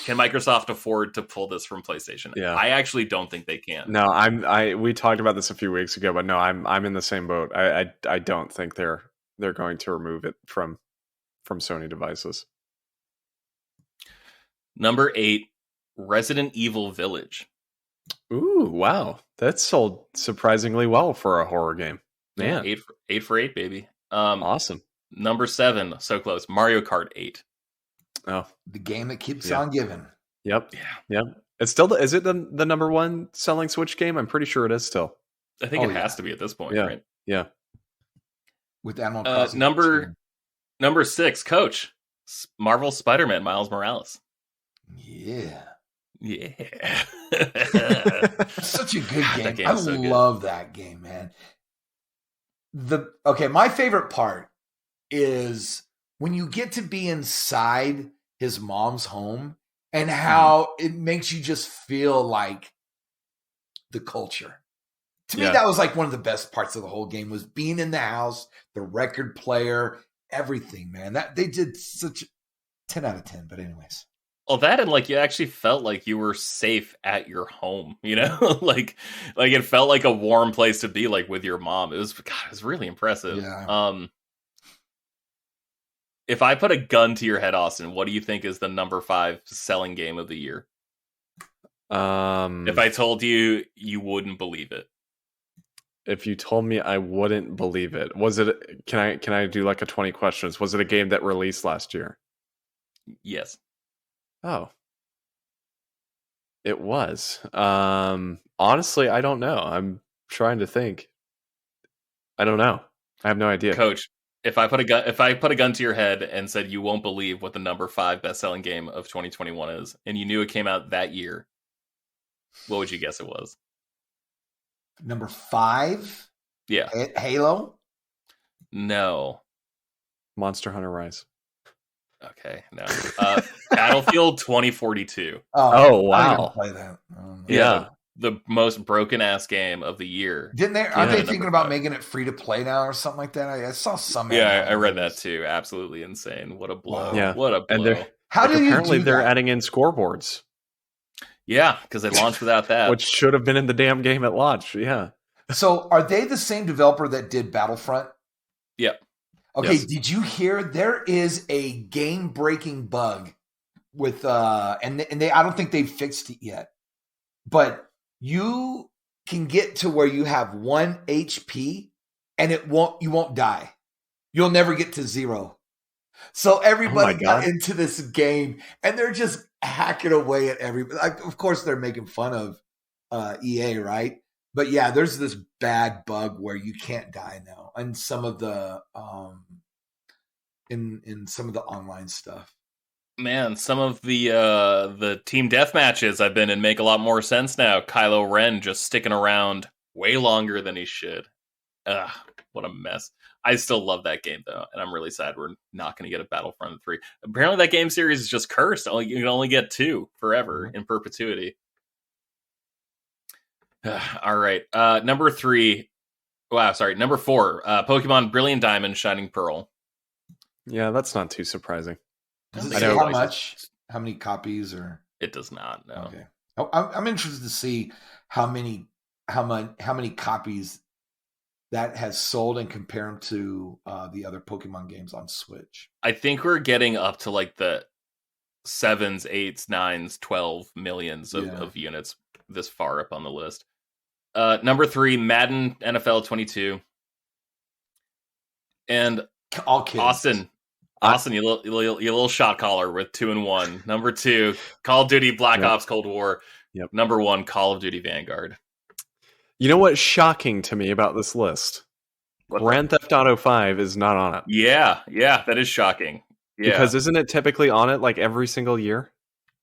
Can Microsoft afford to pull this from PlayStation? Yeah. I actually don't think they can. No, we talked about this a few weeks ago, but no, I'm in the same boat. I don't think they're going to remove it from Sony devices. Number 8, Resident Evil Village. Ooh, wow. That sold surprisingly well for a horror game. Man. 8 for 8, baby. Awesome. Number 7, so close, Mario Kart 8. Oh, the game that keeps on giving. Yep. Yeah. It's still is it the number 1 selling Switch game? I'm pretty sure it is still. I think it has to be at this point, right? Yeah. With Animal Crossing. Number 6, Coach. Marvel Spider-Man Miles Morales. Yeah. Such a good game. I love that game, man. My favorite part is when you get to be inside his mom's home and how it makes you just feel like the culture. To me, that was like one of the best parts of the whole game, was being in the house, the record player, everything, man. That they did such 10 out of 10, but anyways. Well, that, and like you actually felt like you were safe at your home, you know? like it felt like a warm place to be, like, with your mom. It was really impressive. Yeah. If I put a gun to your head, Austin, what do you think is the number 5 selling game of the year? If I told you, you wouldn't believe it. If you told me, I wouldn't believe it. Was it? Can I do like a 20 questions? Was it a game that released last year? Yes. Oh. It was. Honestly, I don't know. I'm trying to think. I don't know. I have no idea. Coach, if I put a gun to your head and said you won't believe what the number 5 best-selling game of 2021 is, and you knew it came out that year, what would you guess it was? Number 5? Yeah. Halo? No. Monster Hunter Rise. Okay, no. Battlefield 2042. Oh, wow. I didn't play that. Yeah. The most broken ass game of the year. Didn't they? Aren't they thinking about making it free to play now or something like that? I saw some. Yeah, I read that too. Absolutely insane. What a blow. Yeah. What a blow. And apparently they're adding in scoreboards. Yeah, because they launched without that. Which should have been in the damn game at launch. Yeah. So are they the same developer that did Battlefront? Yep. Okay, Yes. Did you hear there is a game-breaking bug with and they I don't think they've fixed it yet. But you can get to where you have 1 HP and you won't die. You'll never get to 0. So everybody got into this game and they're just hacking away at everybody. Like, of course they're making fun of EA, right? But yeah, there's this bad bug where you can't die now, and some of the in some of the online stuff. Man, some of the team death matches I've been in make a lot more sense now. Kylo Ren just sticking around way longer than he should. Ugh, what a mess. I still love that game though, and I'm really sad we're not going to get a Battlefront 3. Apparently that game series is just cursed. You can only get 2 forever in perpetuity. All right. Number 4. Pokemon Brilliant Diamond, Shining Pearl. Yeah, that's not too surprising. Does it say how much? How many copies? Or it does not. No. Okay. I'm interested to see how many copies that has sold and compare them to the other Pokemon games on Switch. I think we're getting up to like the 7s, 8s, 9s, 12 millions of units this far up on the list. Number 3, Madden NFL 22. And all kids. Austin, you little shot caller with 2 and 1. Number 2, Call of Duty Black Ops Cold War. Yep. Number 1, Call of Duty Vanguard. You know what's shocking to me about this list? Grand Theft Auto 5 is not on it. Yeah, that is shocking. Yeah. Because isn't it typically on it like every single year?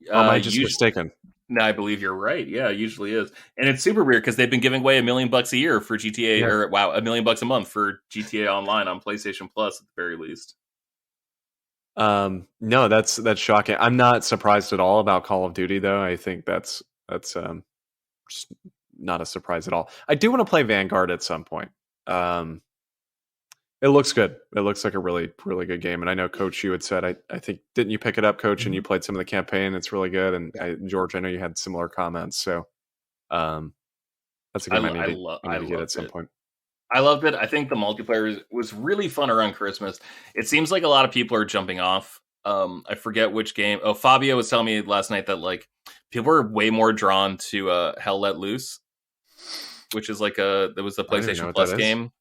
Or am I just mistaken? No, I believe you're right. Yeah, it usually is. And it's super weird because they've been giving away $1 million a year for GTA, or $1 million a month for GTA Online on PlayStation Plus at the very least. No, that's shocking. I'm not surprised at all about Call of Duty, though. I think that's just not a surprise at all. I do want to play Vanguard at some point. It looks good. It looks like a really, really good game. And I know, Coach, you had said, I think, didn't you pick it up, Coach, and you played some of the campaign? It's really good. And George, I know you had similar comments. So that's a game I need to get at some point. I loved it. I think the multiplayer was really fun around Christmas. It seems like a lot of people are jumping off. I forget which game. Oh, Fabio was telling me last night that like people are way more drawn to Hell Let Loose, which is like there was the PlayStation Plus game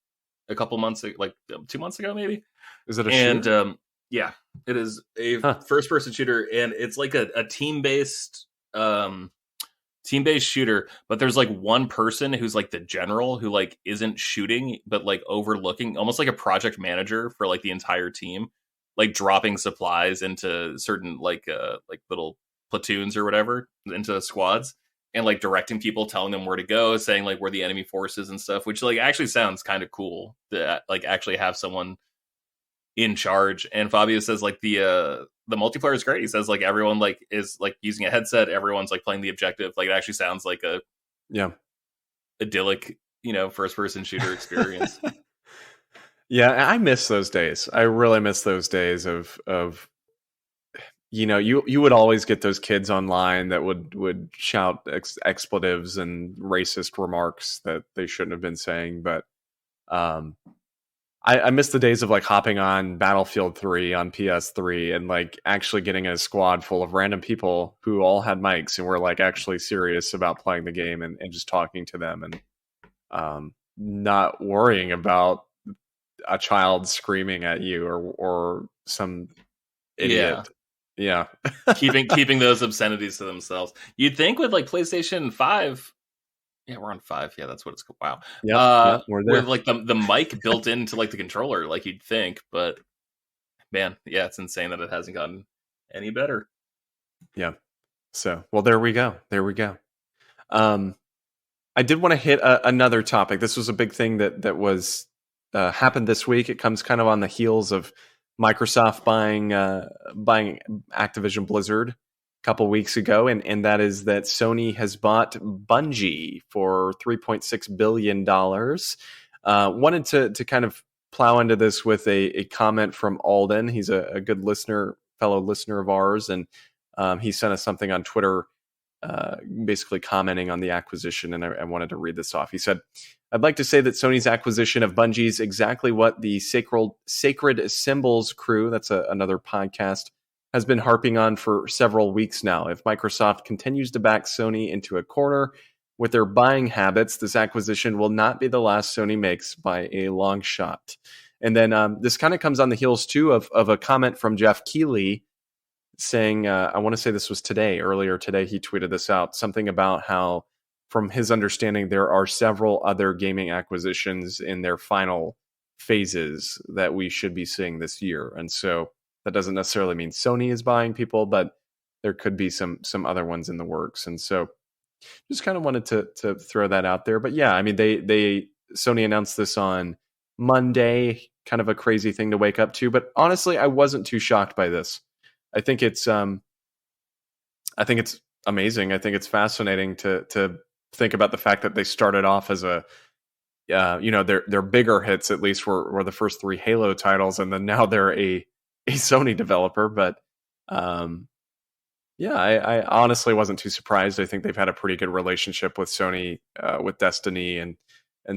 a couple months, like 2 months ago, maybe. Is it a shooter? And yeah, it is a first-person shooter, and it's like a team-based shooter. But there's like one person who's like the general who like isn't shooting, but like overlooking, almost like a project manager for like the entire team, like dropping supplies into certain like little platoons or whatever into squads. And like directing people, telling them where to go, saying like where the enemy force is and stuff, which like actually sounds kind of cool to like actually have someone in charge. And Fabio says like the multiplayer is great. He says like everyone like is like using a headset, everyone's like playing the objective. Like it actually sounds like a idyllic, first person shooter experience. Yeah, I miss those days. I really miss those days of you would always get those kids online that would shout expletives and racist remarks that they shouldn't have been saying. But I miss the days of like hopping on Battlefield 3 on PS3 and like actually getting a squad full of random people who all had mics and were like actually serious about playing the game and just talking to them and not worrying about a child screaming at you or some idiot. Yeah. keeping those obscenities to themselves. You'd think with like PlayStation 5, yeah, we're on 5. Yeah, that's what it's called. Wow. Yeah, we're there. With like the mic built into like the controller, like you'd think, but man, yeah, it's insane that it hasn't gotten any better. Yeah. So, well, there we go. I did want to hit another topic. This was a big thing that was happened this week. It comes kind of on the heels of Microsoft buying Activision Blizzard a couple weeks ago, and that is that Sony has bought Bungie for $3.6 billion. Wanted to kind of plow into this with a comment from Alden. He's a good fellow listener of ours, and he sent us something on Twitter basically commenting on the acquisition, and I wanted to read this off. He said, "I'd like to say that Sony's acquisition of Bungie is exactly what the Sacred Symbols crew," that's another podcast, "has been harping on for several weeks now. If Microsoft continues to back Sony into a corner with their buying habits, this acquisition will not be the last Sony makes by a long shot." And then this kind of comes on the heels, too, of a comment from Jeff Keighley saying, I want to say this was earlier today, he tweeted this out, something about how, from his understanding, there are several other gaming acquisitions in their final phases that we should be seeing this year. And so that doesn't necessarily mean Sony is buying people, but there could be some other ones in the works. And so just kind of wanted to throw that out there. But yeah, I mean, Sony announced this on Monday, kind of a crazy thing to wake up to. But honestly, I wasn't too shocked by this. I think it's amazing. I think it's fascinating to think about the fact that they started off as their bigger hits, at least were the first 3 Halo titles, and then now they're a Sony developer. But I honestly wasn't too surprised. I think they've had a pretty good relationship with Sony with Destiny, and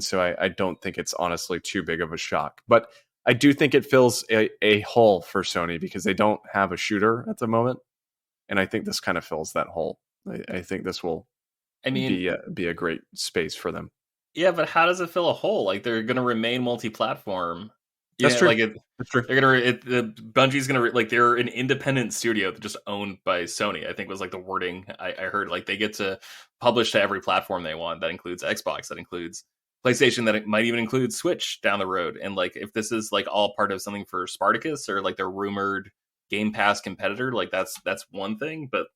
so I don't think it's honestly too big of a shock. But I do think it fills a hole for Sony because they don't have a shooter at the moment, and I think this kind of fills that hole. I think this will be a great space for them. Yeah, but how does it fill a hole? Like they're going to remain multi-platform. That's true. That's true. They're gonna Bungie's gonna like they're an independent studio just owned by Sony. I think was like the wording I heard. Like they get to publish to every platform they want. That includes Xbox. That includes PlayStation. That it might even include Switch down the road. And like if this is like all part of something for Spartacus or like their rumored Game Pass competitor, like that's one thing. But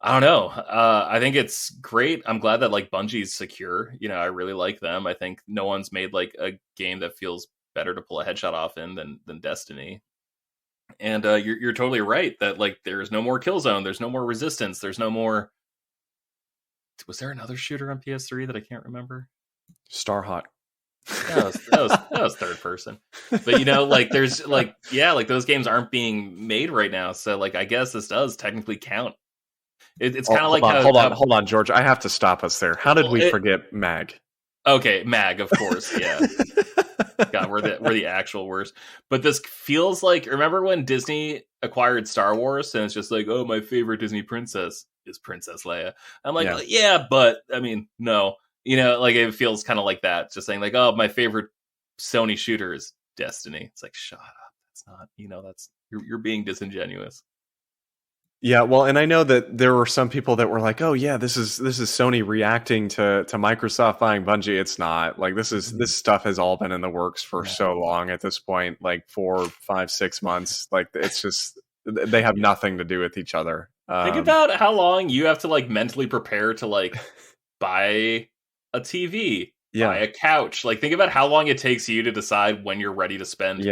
I don't know. I think it's great. I'm glad that like Bungie's secure. I really like them. I think no one's made like a game that feels better to pull a headshot off in than Destiny. And you're totally right that like there's no more Killzone, there's no more Resistance, there's no more. Was there another shooter on PS3 that I can't remember? Starhawk. That was third person. But like there's like like those games aren't being made right now. So like I guess this does technically count. It's kind of like hold on, George. I have to stop us there. How did we forget MAG? Okay, MAG, of course, yeah. God, we're the actual worst. But this feels like, remember when Disney acquired Star Wars and it's just like, oh, my favorite Disney princess is Princess Leia. I'm like, yeah, but I mean, no. Like it feels kind of like that. Just saying like, oh, my favorite Sony shooter is Destiny. It's like, shut up. That's not, that's you're being disingenuous. Yeah, well, and I know that there were some people that were like, "Oh, yeah, this is Sony reacting to Microsoft buying Bungie." It's not. Like this stuff has all been in the works for so long at this point, like 4, 5, 6 months. Like it's just they have nothing to do with each other. Think about how long you have to like mentally prepare to like buy a TV, buy a couch. Like think about how long it takes you to decide when you're ready to spend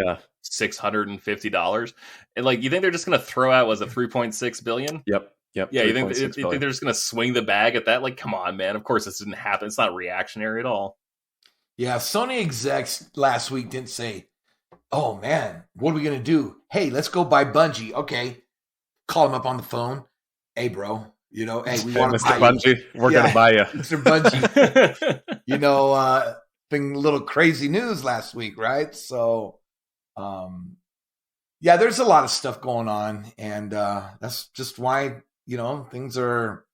$650. And like you think they're just gonna throw out, was it 3.6 billion? Yep. Yeah, you think they're just gonna swing the bag at that? Like, come on, man. Of course this didn't happen. It's not reactionary at all. Yeah, Sony execs last week didn't say, oh man, what are we gonna do? Hey, let's go buy Bungie. Okay. Call him up on the phone. Hey bro, hey, we want to buy Bungie. You. We're gonna buy you. Mr. Bungie. Been a little crazy news last week, right? So there's a lot of stuff going on, and that's just why things are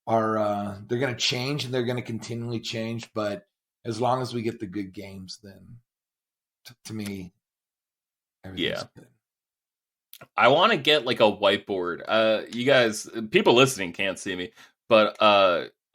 they're going to change, and they're going to continually change. But as long as we get the good games, then to me, everything's good. I want to get like a whiteboard. You guys, people listening can't see me, but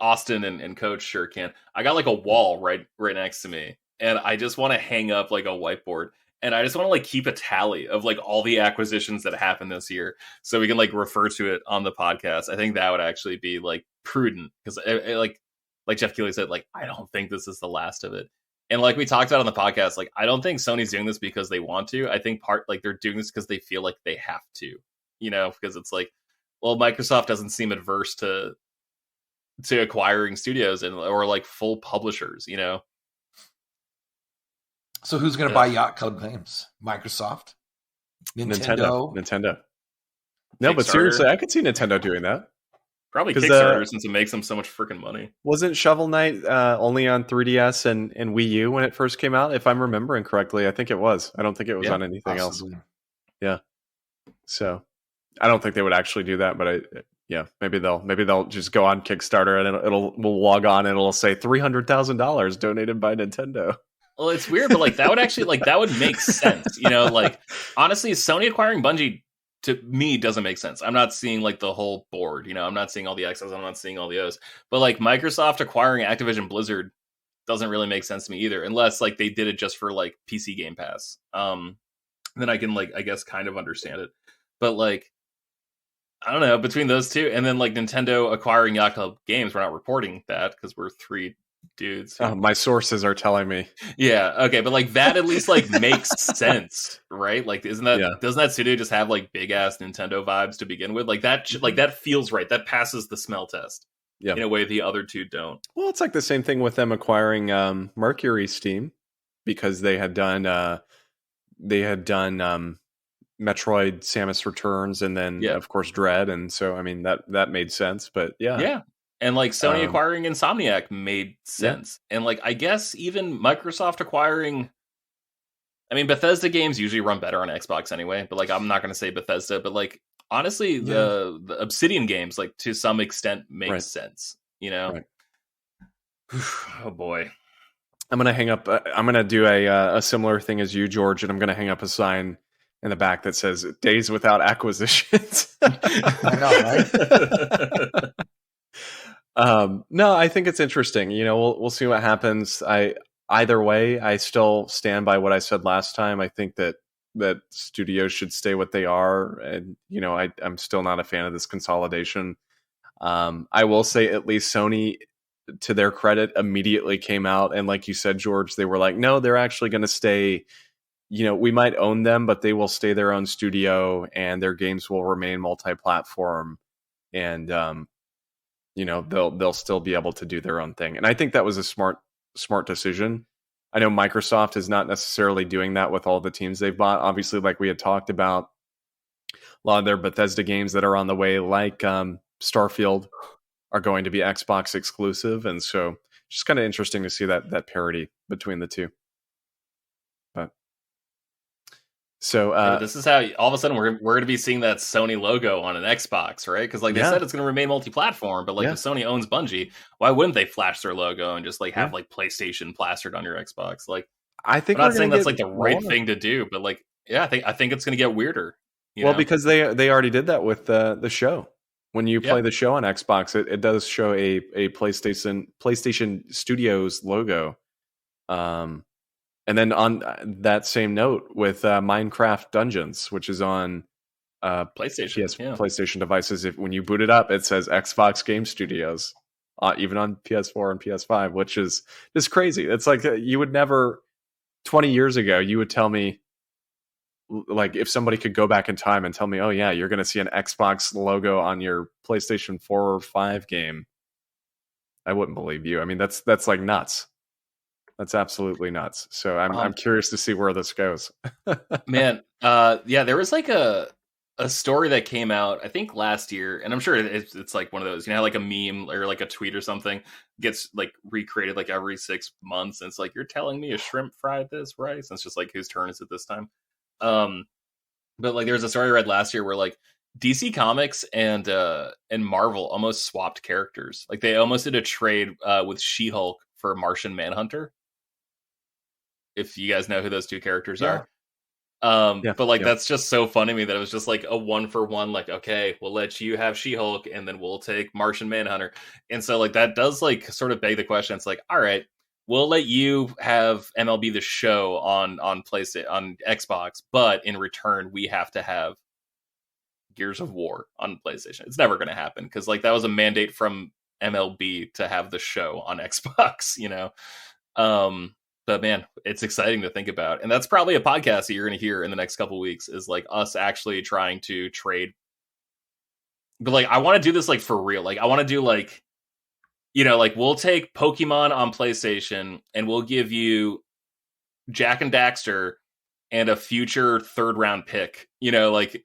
Austin and Coach sure can. I got like a wall right next to me, and I just want to hang up like a whiteboard. And I just want to like keep a tally of like all the acquisitions that happened this year, so we can like refer to it on the podcast. I think that would actually be like prudent, because like Jeff Keighley said, like I don't think this is the last of it. And like we talked about on the podcast, like I don't think Sony's doing this because they want to. I think they're doing this because they feel like they have to, because it's like, well, Microsoft doesn't seem adverse to acquiring studios or like full publishers, So who's going to buy Yacht Club games? Microsoft? Nintendo. No, but seriously, I could see Nintendo doing that. Probably Kickstarter, since it makes them so much freaking money. Wasn't Shovel Knight only on 3DS and Wii U when it first came out? If I'm remembering correctly, I think it was. I don't think it was on anything else. Yeah. So I don't think they would actually do that, but maybe they'll just go on Kickstarter and we'll log on and it'll say $300,000 donated by Nintendo. Well, it's weird, but like that would actually that would make sense. Like honestly, Sony acquiring Bungie to me doesn't make sense. I'm not seeing like the whole board. I'm not seeing all the X's. I'm not seeing all the O's. But like Microsoft acquiring Activision Blizzard doesn't really make sense to me either, unless like they did it just for like PC Game Pass. Then I can like I guess kind of understand it. But like I don't know, between those two and then like Nintendo acquiring Yacht Club Games, we're not reporting that because we're 3 dudes. My sources are telling me. Yeah, okay, but like that at least like makes sense, right? Like doesn't that studio just have like big ass Nintendo vibes to begin with? Like that that feels right. That passes the smell test. Yeah. In a way the other two don't. Well, it's like the same thing with them acquiring Mercury Steam, because they had done Metroid Samus Returns and then of course Dread, and so I mean that made sense, but yeah. And like Sony acquiring Insomniac made sense. Yeah. And like I guess even Microsoft acquiring, I mean Bethesda games usually run better on Xbox anyway, but like I'm not going to say Bethesda, but like honestly the Obsidian games like to some extent make sense, Right. Oh boy. I'm gonna hang up. I'm gonna do a similar thing as you, George, and I'm gonna hang up a sign in the back that says "Days without acquisitions." I know, right? No, I think it's interesting. We'll see what happens. Either way, I still stand by what I said last time. I think that studios should stay what they are, and I'm still not a fan of this consolidation. I will say, at least Sony, to their credit, immediately came out and, like you said, George, they were like, no, they're actually going to stay. We might own them, but they will stay their own studio, and their games will remain multi-platform, and they'll still be able to do their own thing. And I think that was a smart decision. I know Microsoft is not necessarily doing that with all the teams they've bought. Obviously, like we had talked about, a lot of their Bethesda games that are on the way, like Starfield, are going to be Xbox exclusive, and so just kind of interesting to see that parity between the two. But so this is how all of a sudden we're going to be seeing that Sony logo on an Xbox, right? Because like they said, it's going to remain multi-platform, but like if Sony owns Bungie, why wouldn't they flash their logo and just like have like PlayStation plastered on your Xbox? Like, I think I'm not saying that's like the right thing to do, but like, I think it's going to get weirder. Well, because they already did that with the show. When you play the show on Xbox, it does show a PlayStation Studios logo. And then on that same note, with Minecraft Dungeons, which is on PlayStation, PlayStation devices, when you boot it up, it says Xbox Game Studios, even on PS4 and PS5, which is just crazy. It's like you would never, 20 years ago, you would tell me, like, if somebody could go back in time and tell me, oh yeah, you're going to see an Xbox logo on your PlayStation 4 or 5 game, I wouldn't believe you. I mean, that's like nuts. That's absolutely nuts. So I'm curious to see where this goes. Man, there was like a story that came out, I think last year, and I'm sure it's like one of those, like a meme or like a tweet or something gets like recreated like every 6 months, and it's like, you're telling me a shrimp fried this rice, and it's just like, whose turn is it this time? But like there's a story I read last year where like DC Comics and Marvel almost swapped characters. Like they almost did a trade with She-Hulk for Martian Manhunter. If you guys know who those two characters are. But like that's just so funny to me that it was just like a 1-for-1, like, okay, we'll let you have She-Hulk and then we'll take Martian Manhunter. And so like that does like sort of beg the question. It's like, all right, we'll let you have MLB The Show on PlayStation, on Xbox, but in return we have to have Gears of War on PlayStation. It's never going to happen because like that was a mandate from MLB to have the show on Xbox, But man, it's exciting to think about. And that's probably a podcast that you're going to hear in the next couple of weeks, is like us actually trying to trade. But like, I want to do this like for real. Like I want to do like, like we'll take Pokemon on PlayStation and we'll give you Jack and Daxter and a future 3rd round pick, like,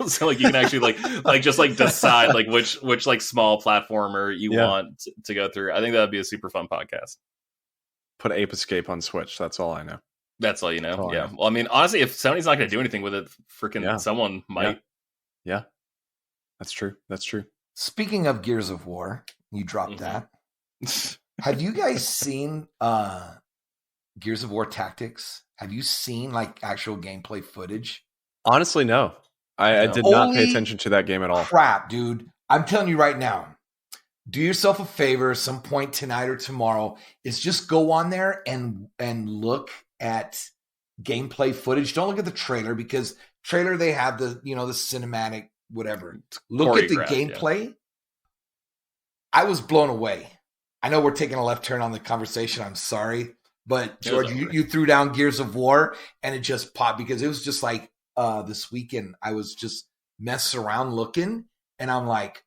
so like you can actually like just like decide like which like small platformer you want to go through. I think that'd be a super fun podcast. Put Ape Escape on Switch. That's all I know. That's all you know. All yeah. Well, I mean, honestly, if Sony's not going to do anything with it, freaking someone might. Yeah. That's true. Speaking of Gears of War, you dropped that. Have you guys seen Gears of War Tactics? Have you seen like actual gameplay footage? Honestly, no. I did not pay attention to that game at all. Crap, dude. I'm telling you right now. Do yourself a favor some point tonight or tomorrow is just go on there and look at gameplay footage. Don't look at the trailer, because trailer, they have the, the cinematic, whatever. Look at the gameplay. Yeah. I was blown away. I know we're taking a left turn on the conversation. I'm sorry. But George, you threw down Gears of War and it just popped, because it was just like this weekend I was just messing around looking and I'm like,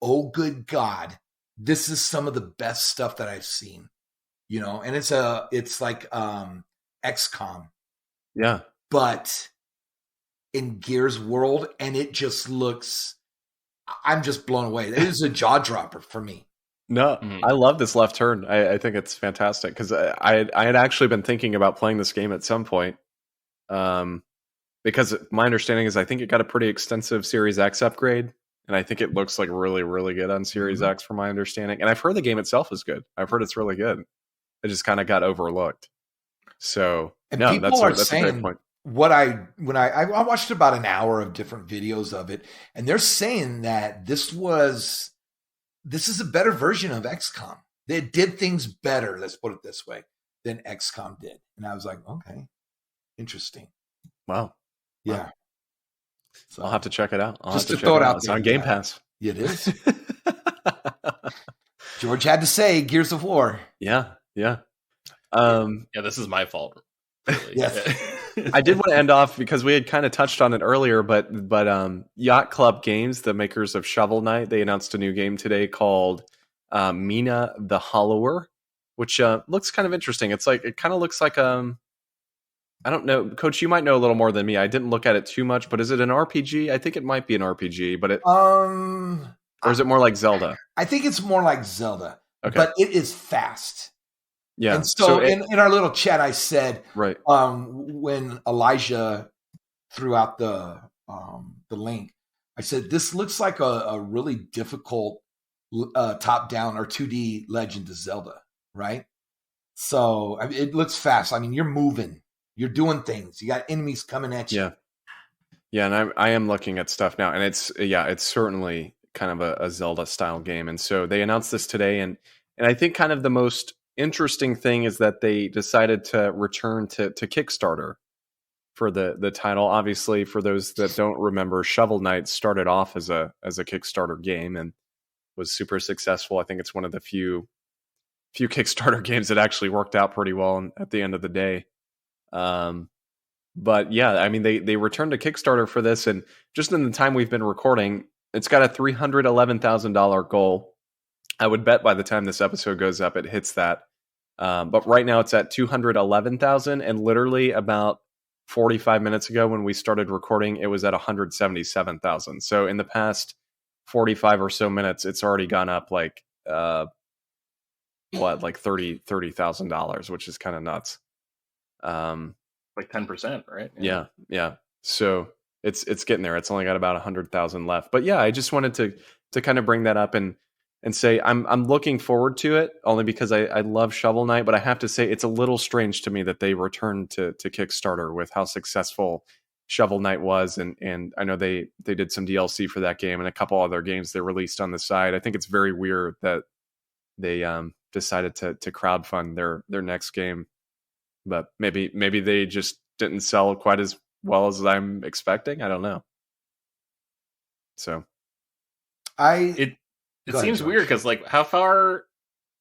oh, good God, this is some of the best stuff that I've seen, and it's like XCOM. Yeah. But in Gears world, and it just looks, I'm just blown away. It is a jaw dropper for me. No, I love this left turn. I think it's fantastic, because I had actually been thinking about playing this game at some point. Because my understanding is I think it got a pretty extensive Series X upgrade. and I think it looks like really, really good on Series X, from my understanding. And I've heard the game itself is good. I've heard it's really good. It just kind of got overlooked. So, and no, people that's saying a great point. When I watched about an hour of different videos of it, and they're saying that this is a better version of XCOM. They did things better, let's put it this way, than XCOM did. And I was like, okay, interesting. Wow. Yeah. Wow. So, I'll have to check it out. Just to throw it out It's there. on Game Pass. It is. George had to say Gears of War. Yeah. This is my fault. Really. Yes. I did want to end off because we had kind of touched on it earlier, but Yacht Club Games, the makers of Shovel Knight, they announced a new game today called Mina the Hollower, which looks kind of interesting. It kind of looks like I don't know, Coach, you might know a little more than me. I didn't look at it too much, but is it an RPG? I think it might be an RPG, but or is it more like Zelda? I think it's more like Zelda, okay. But it is fast. Yeah. And so in our little chat, I said, right. When Elijah threw out the link, I said, this looks like a really difficult top-down or 2D Legend of Zelda, right? So it looks fast. I mean, you're moving. You're doing things. You got enemies coming at you. Yeah, and I am looking at stuff now, and it's certainly kind of a Zelda-style game. And so they announced this today, and I think kind of the most interesting thing is that they decided to return to Kickstarter for the title. Obviously, for those that don't remember, Shovel Knight started off as a Kickstarter game and was super successful. I think it's one of the few Kickstarter games that actually worked out pretty well at the end of the day. But yeah, I mean, they returned to Kickstarter for this, and just in the time we've been recording, it's got a $311,000 goal. I would bet by the time this episode goes up, it hits that. But right now it's at $211,000, and literally about 45 minutes ago when we started recording, it was at $177,000. So in the past 45 or so minutes, it's already gone up like $30,000, which is kind of nuts. Like 10%, right? Yeah. So it's getting there. It's only got about 100,000 left. But yeah, I just wanted to kind of bring that up and say I'm looking forward to it, only because I love Shovel Knight, but I have to say it's a little strange to me that they returned to Kickstarter with how successful Shovel Knight was, and I know they did some DLC for that game and a couple other games they released on the side. I think it's very weird that they decided to crowdfund their next game, but maybe they just didn't sell quite as well as I'm expecting. I don't know. So It seems weird because, like, how far...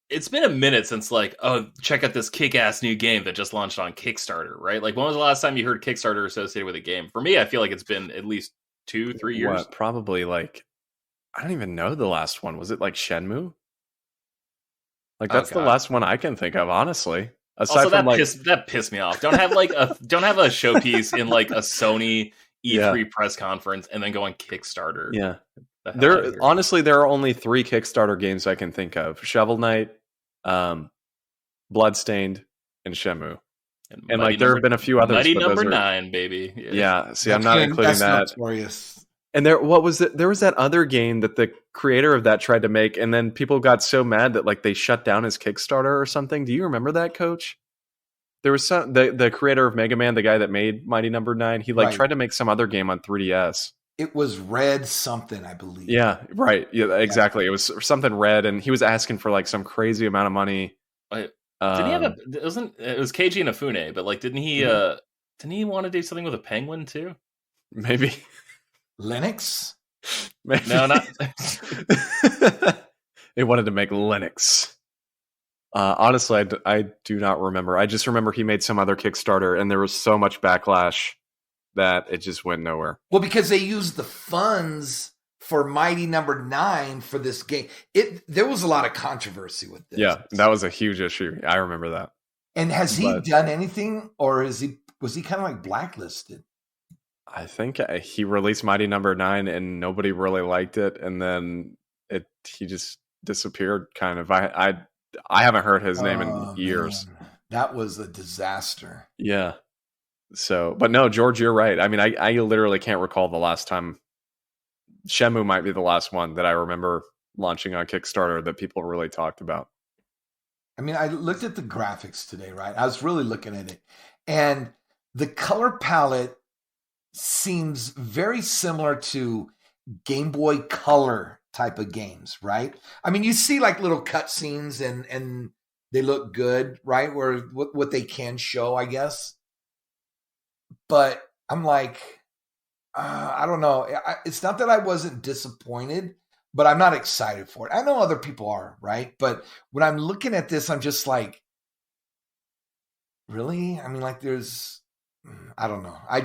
It's been a minute since, like, oh, check out this kick-ass new game that just launched on Kickstarter, right? Like, when was the last time you heard Kickstarter associated with a game? For me, I feel like it's been at least 2-3 years. What, probably, like, I don't even know the last one. Was it, like, Shenmue? Like, that's the last one I can think of, honestly. Aside also, from, that pissed me off. Don't have a showpiece in, like, a Sony E3 press conference and then go on Kickstarter. Yeah. There are only 3 Kickstarter games I can think of: Shovel Knight, Bloodstained, and Shenmue. And like there have been a few others. Mighty number 9, baby. Yeah. See, I'm not including that. Notorious. And there was that other game that the creator of that tried to make, and then people got so mad that like they shut down his Kickstarter or something. Do you remember that, Coach? There was the creator of Mega Man, the guy that made Mighty Number 9. He tried to make some other game on 3DS. It was Red something, I believe. Yeah, right. Yeah, exactly. It was something red, and he was asking for like some crazy amount of money. Did he have it was Keiji Inafune, but like didn't he want to do something with a penguin too? Maybe. Linux? Maybe. No, not. They wanted to make Linux. Honestly, I do not remember. I just remember he made some other Kickstarter, and there was so much backlash that it just went nowhere. Well, because they used the funds for Mighty Number 9 for this game. There was a lot of controversy with this. Yeah, that was a huge issue. I remember that. And has he done anything, or was he kind of like blacklisted? I think he released Mighty Number 9 and nobody really liked it, and then he just disappeared kind of. I haven't heard his name in years. Man. That was a disaster. Yeah. So, but no, George, you're right. I mean, I literally can't recall the last time Shenmue might be the last one that I remember launching on Kickstarter that people really talked about. I mean, I looked at the graphics today, right? I was really looking at it. And the color palette seems very similar to Game Boy Color type of games, right? I mean, you see like little cutscenes and they look good, right? Where what they can show, I guess. But I'm like, I don't know. It's not that I wasn't disappointed, but I'm not excited for it. I know other people are, right? But when I'm looking at this, I'm just like, really? I mean, like I don't know. I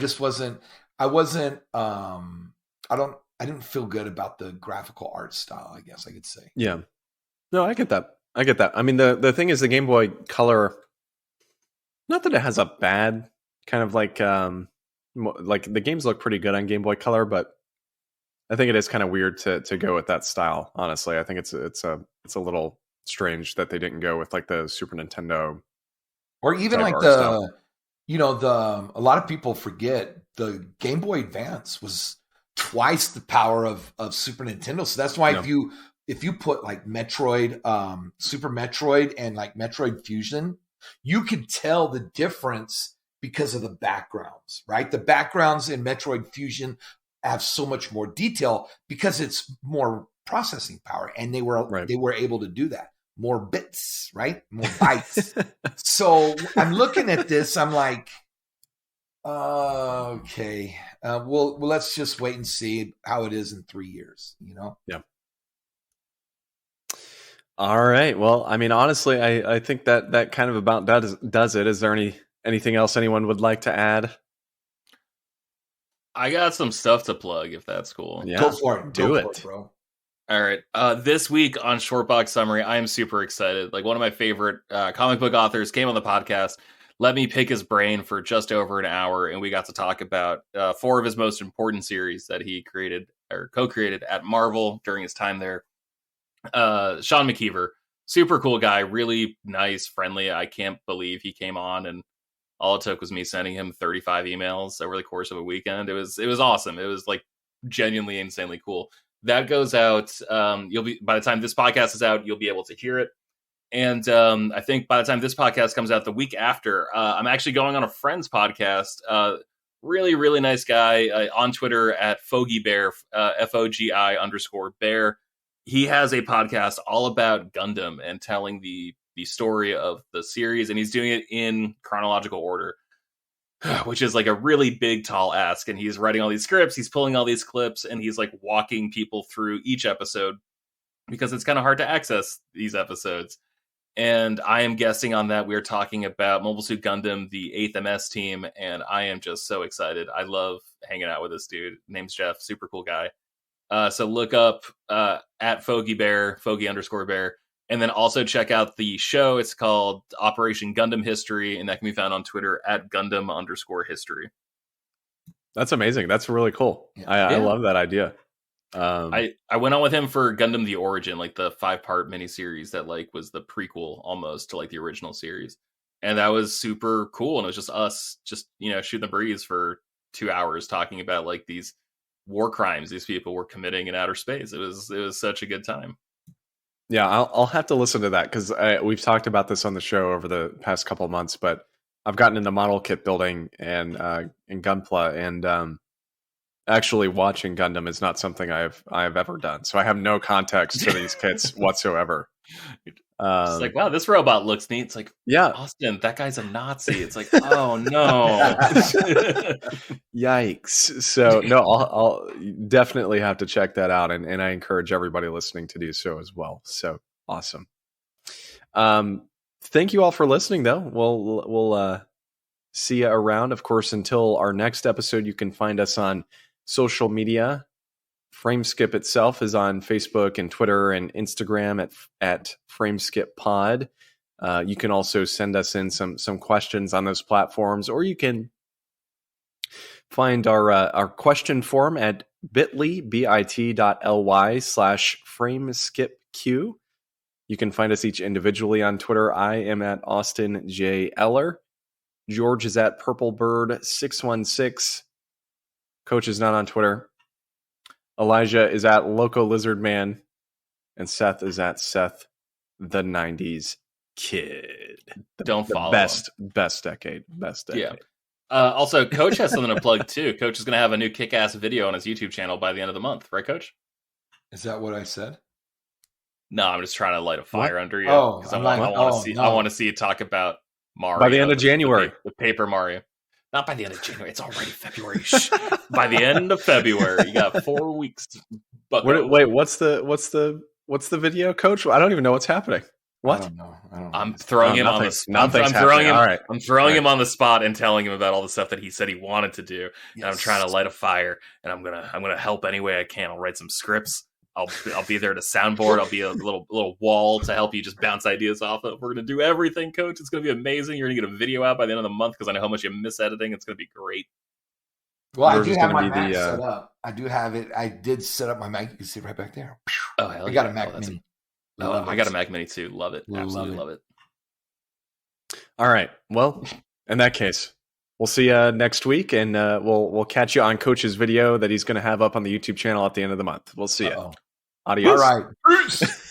didn't feel good about the graphical art style, I guess I could say. Yeah. No, I get that. I mean, the thing is the Game Boy Color, not that it has a bad kind of like the games look pretty good on Game Boy Color, but I think it is kind of weird to go with that style. Honestly, I think it's a little strange that they didn't go with like the Super Nintendo, or even like a lot of people forget the Game Boy Advance was twice the power of Super Nintendo. So that's why if you put like Metroid, Super Metroid, and like Metroid Fusion, you could tell the difference because of the backgrounds, right? The backgrounds in Metroid Fusion have so much more detail because it's more processing power, and they were able to do that. More bits, right? More bytes. So I'm looking at this, I'm like, okay, well, let's just wait and see how it is in 3 years, Yeah. All right. Well, I mean, honestly, I think that kind of about does it. Is there anything else anyone would like to add? I got some stuff to plug, if that's cool. Yeah. Go for it. Do it, bro. All right. This week on Shortbox Summary, I am super excited. Like, one of my favorite comic book authors came on the podcast, let me pick his brain for just over an hour, and we got to talk about 4 of his most important series that he created or co-created at Marvel during his time there. Sean Mckeever, super cool guy, really nice, friendly. I can't believe he came on, and all it took was me sending him 35 emails over the course of a weekend. It was awesome. It was like genuinely insanely cool. That goes out. You'll be, by the time this podcast is out, you'll be able to hear it. And I think by the time this podcast comes out the week after, I'm actually going on a friend's podcast. Really, really nice guy on Twitter at FogiBear, FOGI_bear. He has a podcast all about Gundam and telling the story of the series, and he's doing it in chronological order, which is like a really big, tall ask. And he's writing all these scripts, he's pulling all these clips, and he's like walking people through each episode because it's kind of hard to access these episodes. And I am guessing on that we are talking about Mobile Suit Gundam, the 8th MS team, and I am just so excited. I love hanging out with this dude. Name's Jeff, super cool guy. So look up at FogiBear, Fogi_bear. And then also check out the show. It's called Operation Gundam History, and that can be found on Twitter at Gundam_history. That's amazing. That's really cool. Yeah. I love that idea. I went on with him for Gundam The Origin, like the 5-part miniseries that like was the prequel almost to like the original series. And that was super cool. And it was just us shooting the breeze for 2 hours talking about like these war crimes these people were committing in outer space. It was such a good time. Yeah, I'll have to listen to that because we've talked about this on the show over the past couple of months, but I've gotten into model kit building and Gunpla, and actually watching Gundam is not something I have ever done. So I have no context to these kits whatsoever. It's like, wow, this robot looks neat. It's like, yeah, Austin, that guy's a Nazi. It's like, oh no, yikes! So no, I'll definitely have to check that out, and I encourage everybody listening to do so as well. So awesome. Thank you all for listening, though. We'll see you around. Of course, until our next episode, you can find us on social media. Frameskip itself is on Facebook and Twitter and Instagram at frameskippod. You can also send us in some questions on those platforms, or you can find our question form at bit.ly/frameskipq. You can find us each individually on Twitter. I am at Austin J. Eller. George is at PurpleBird616. Coach is not on Twitter. Elijah is at Loco Lizard Man, and Seth is at Seth the 90s Kid. Don't follow best decade. Yeah. Also, Coach has something to plug too. Coach is going to have a new kick-ass video on his YouTube channel by the end of the month, right, Coach? Is that what I said? No, I'm just trying to light a fire under you. Oh, I want to see you talk about Mario by the end of January. The Paper Mario. Not by the end of January. It's already February. By the end of February, you got 4 weeks. Wait, what's the video, Coach? I don't even know what's happening. What? I don't know. I'm throwing him on the spot. I'm throwing him on the spot and telling him about all the stuff that he said he wanted to do. And I'm trying to light a fire, and I'm gonna help any way I can. I'll write some scripts. I'll be there to soundboard. I'll be a little wall to help you just bounce ideas off of. We're gonna do everything, Coach. It's gonna be amazing. You're gonna get a video out by the end of the month because I know how much you miss editing. It's gonna be great. Well, I do have my Mac set up. I do have it. I did set up my Mac. You can see it right back there. Oh, hell I got a Mac Mini. I got a Mac Mini too. Love it. Absolutely love it. All right. Well, in that case, we'll see you next week, and we'll catch you on Coach's video that he's going to have up on the YouTube channel at the end of the month. We'll see you. Adios. All right. Peace.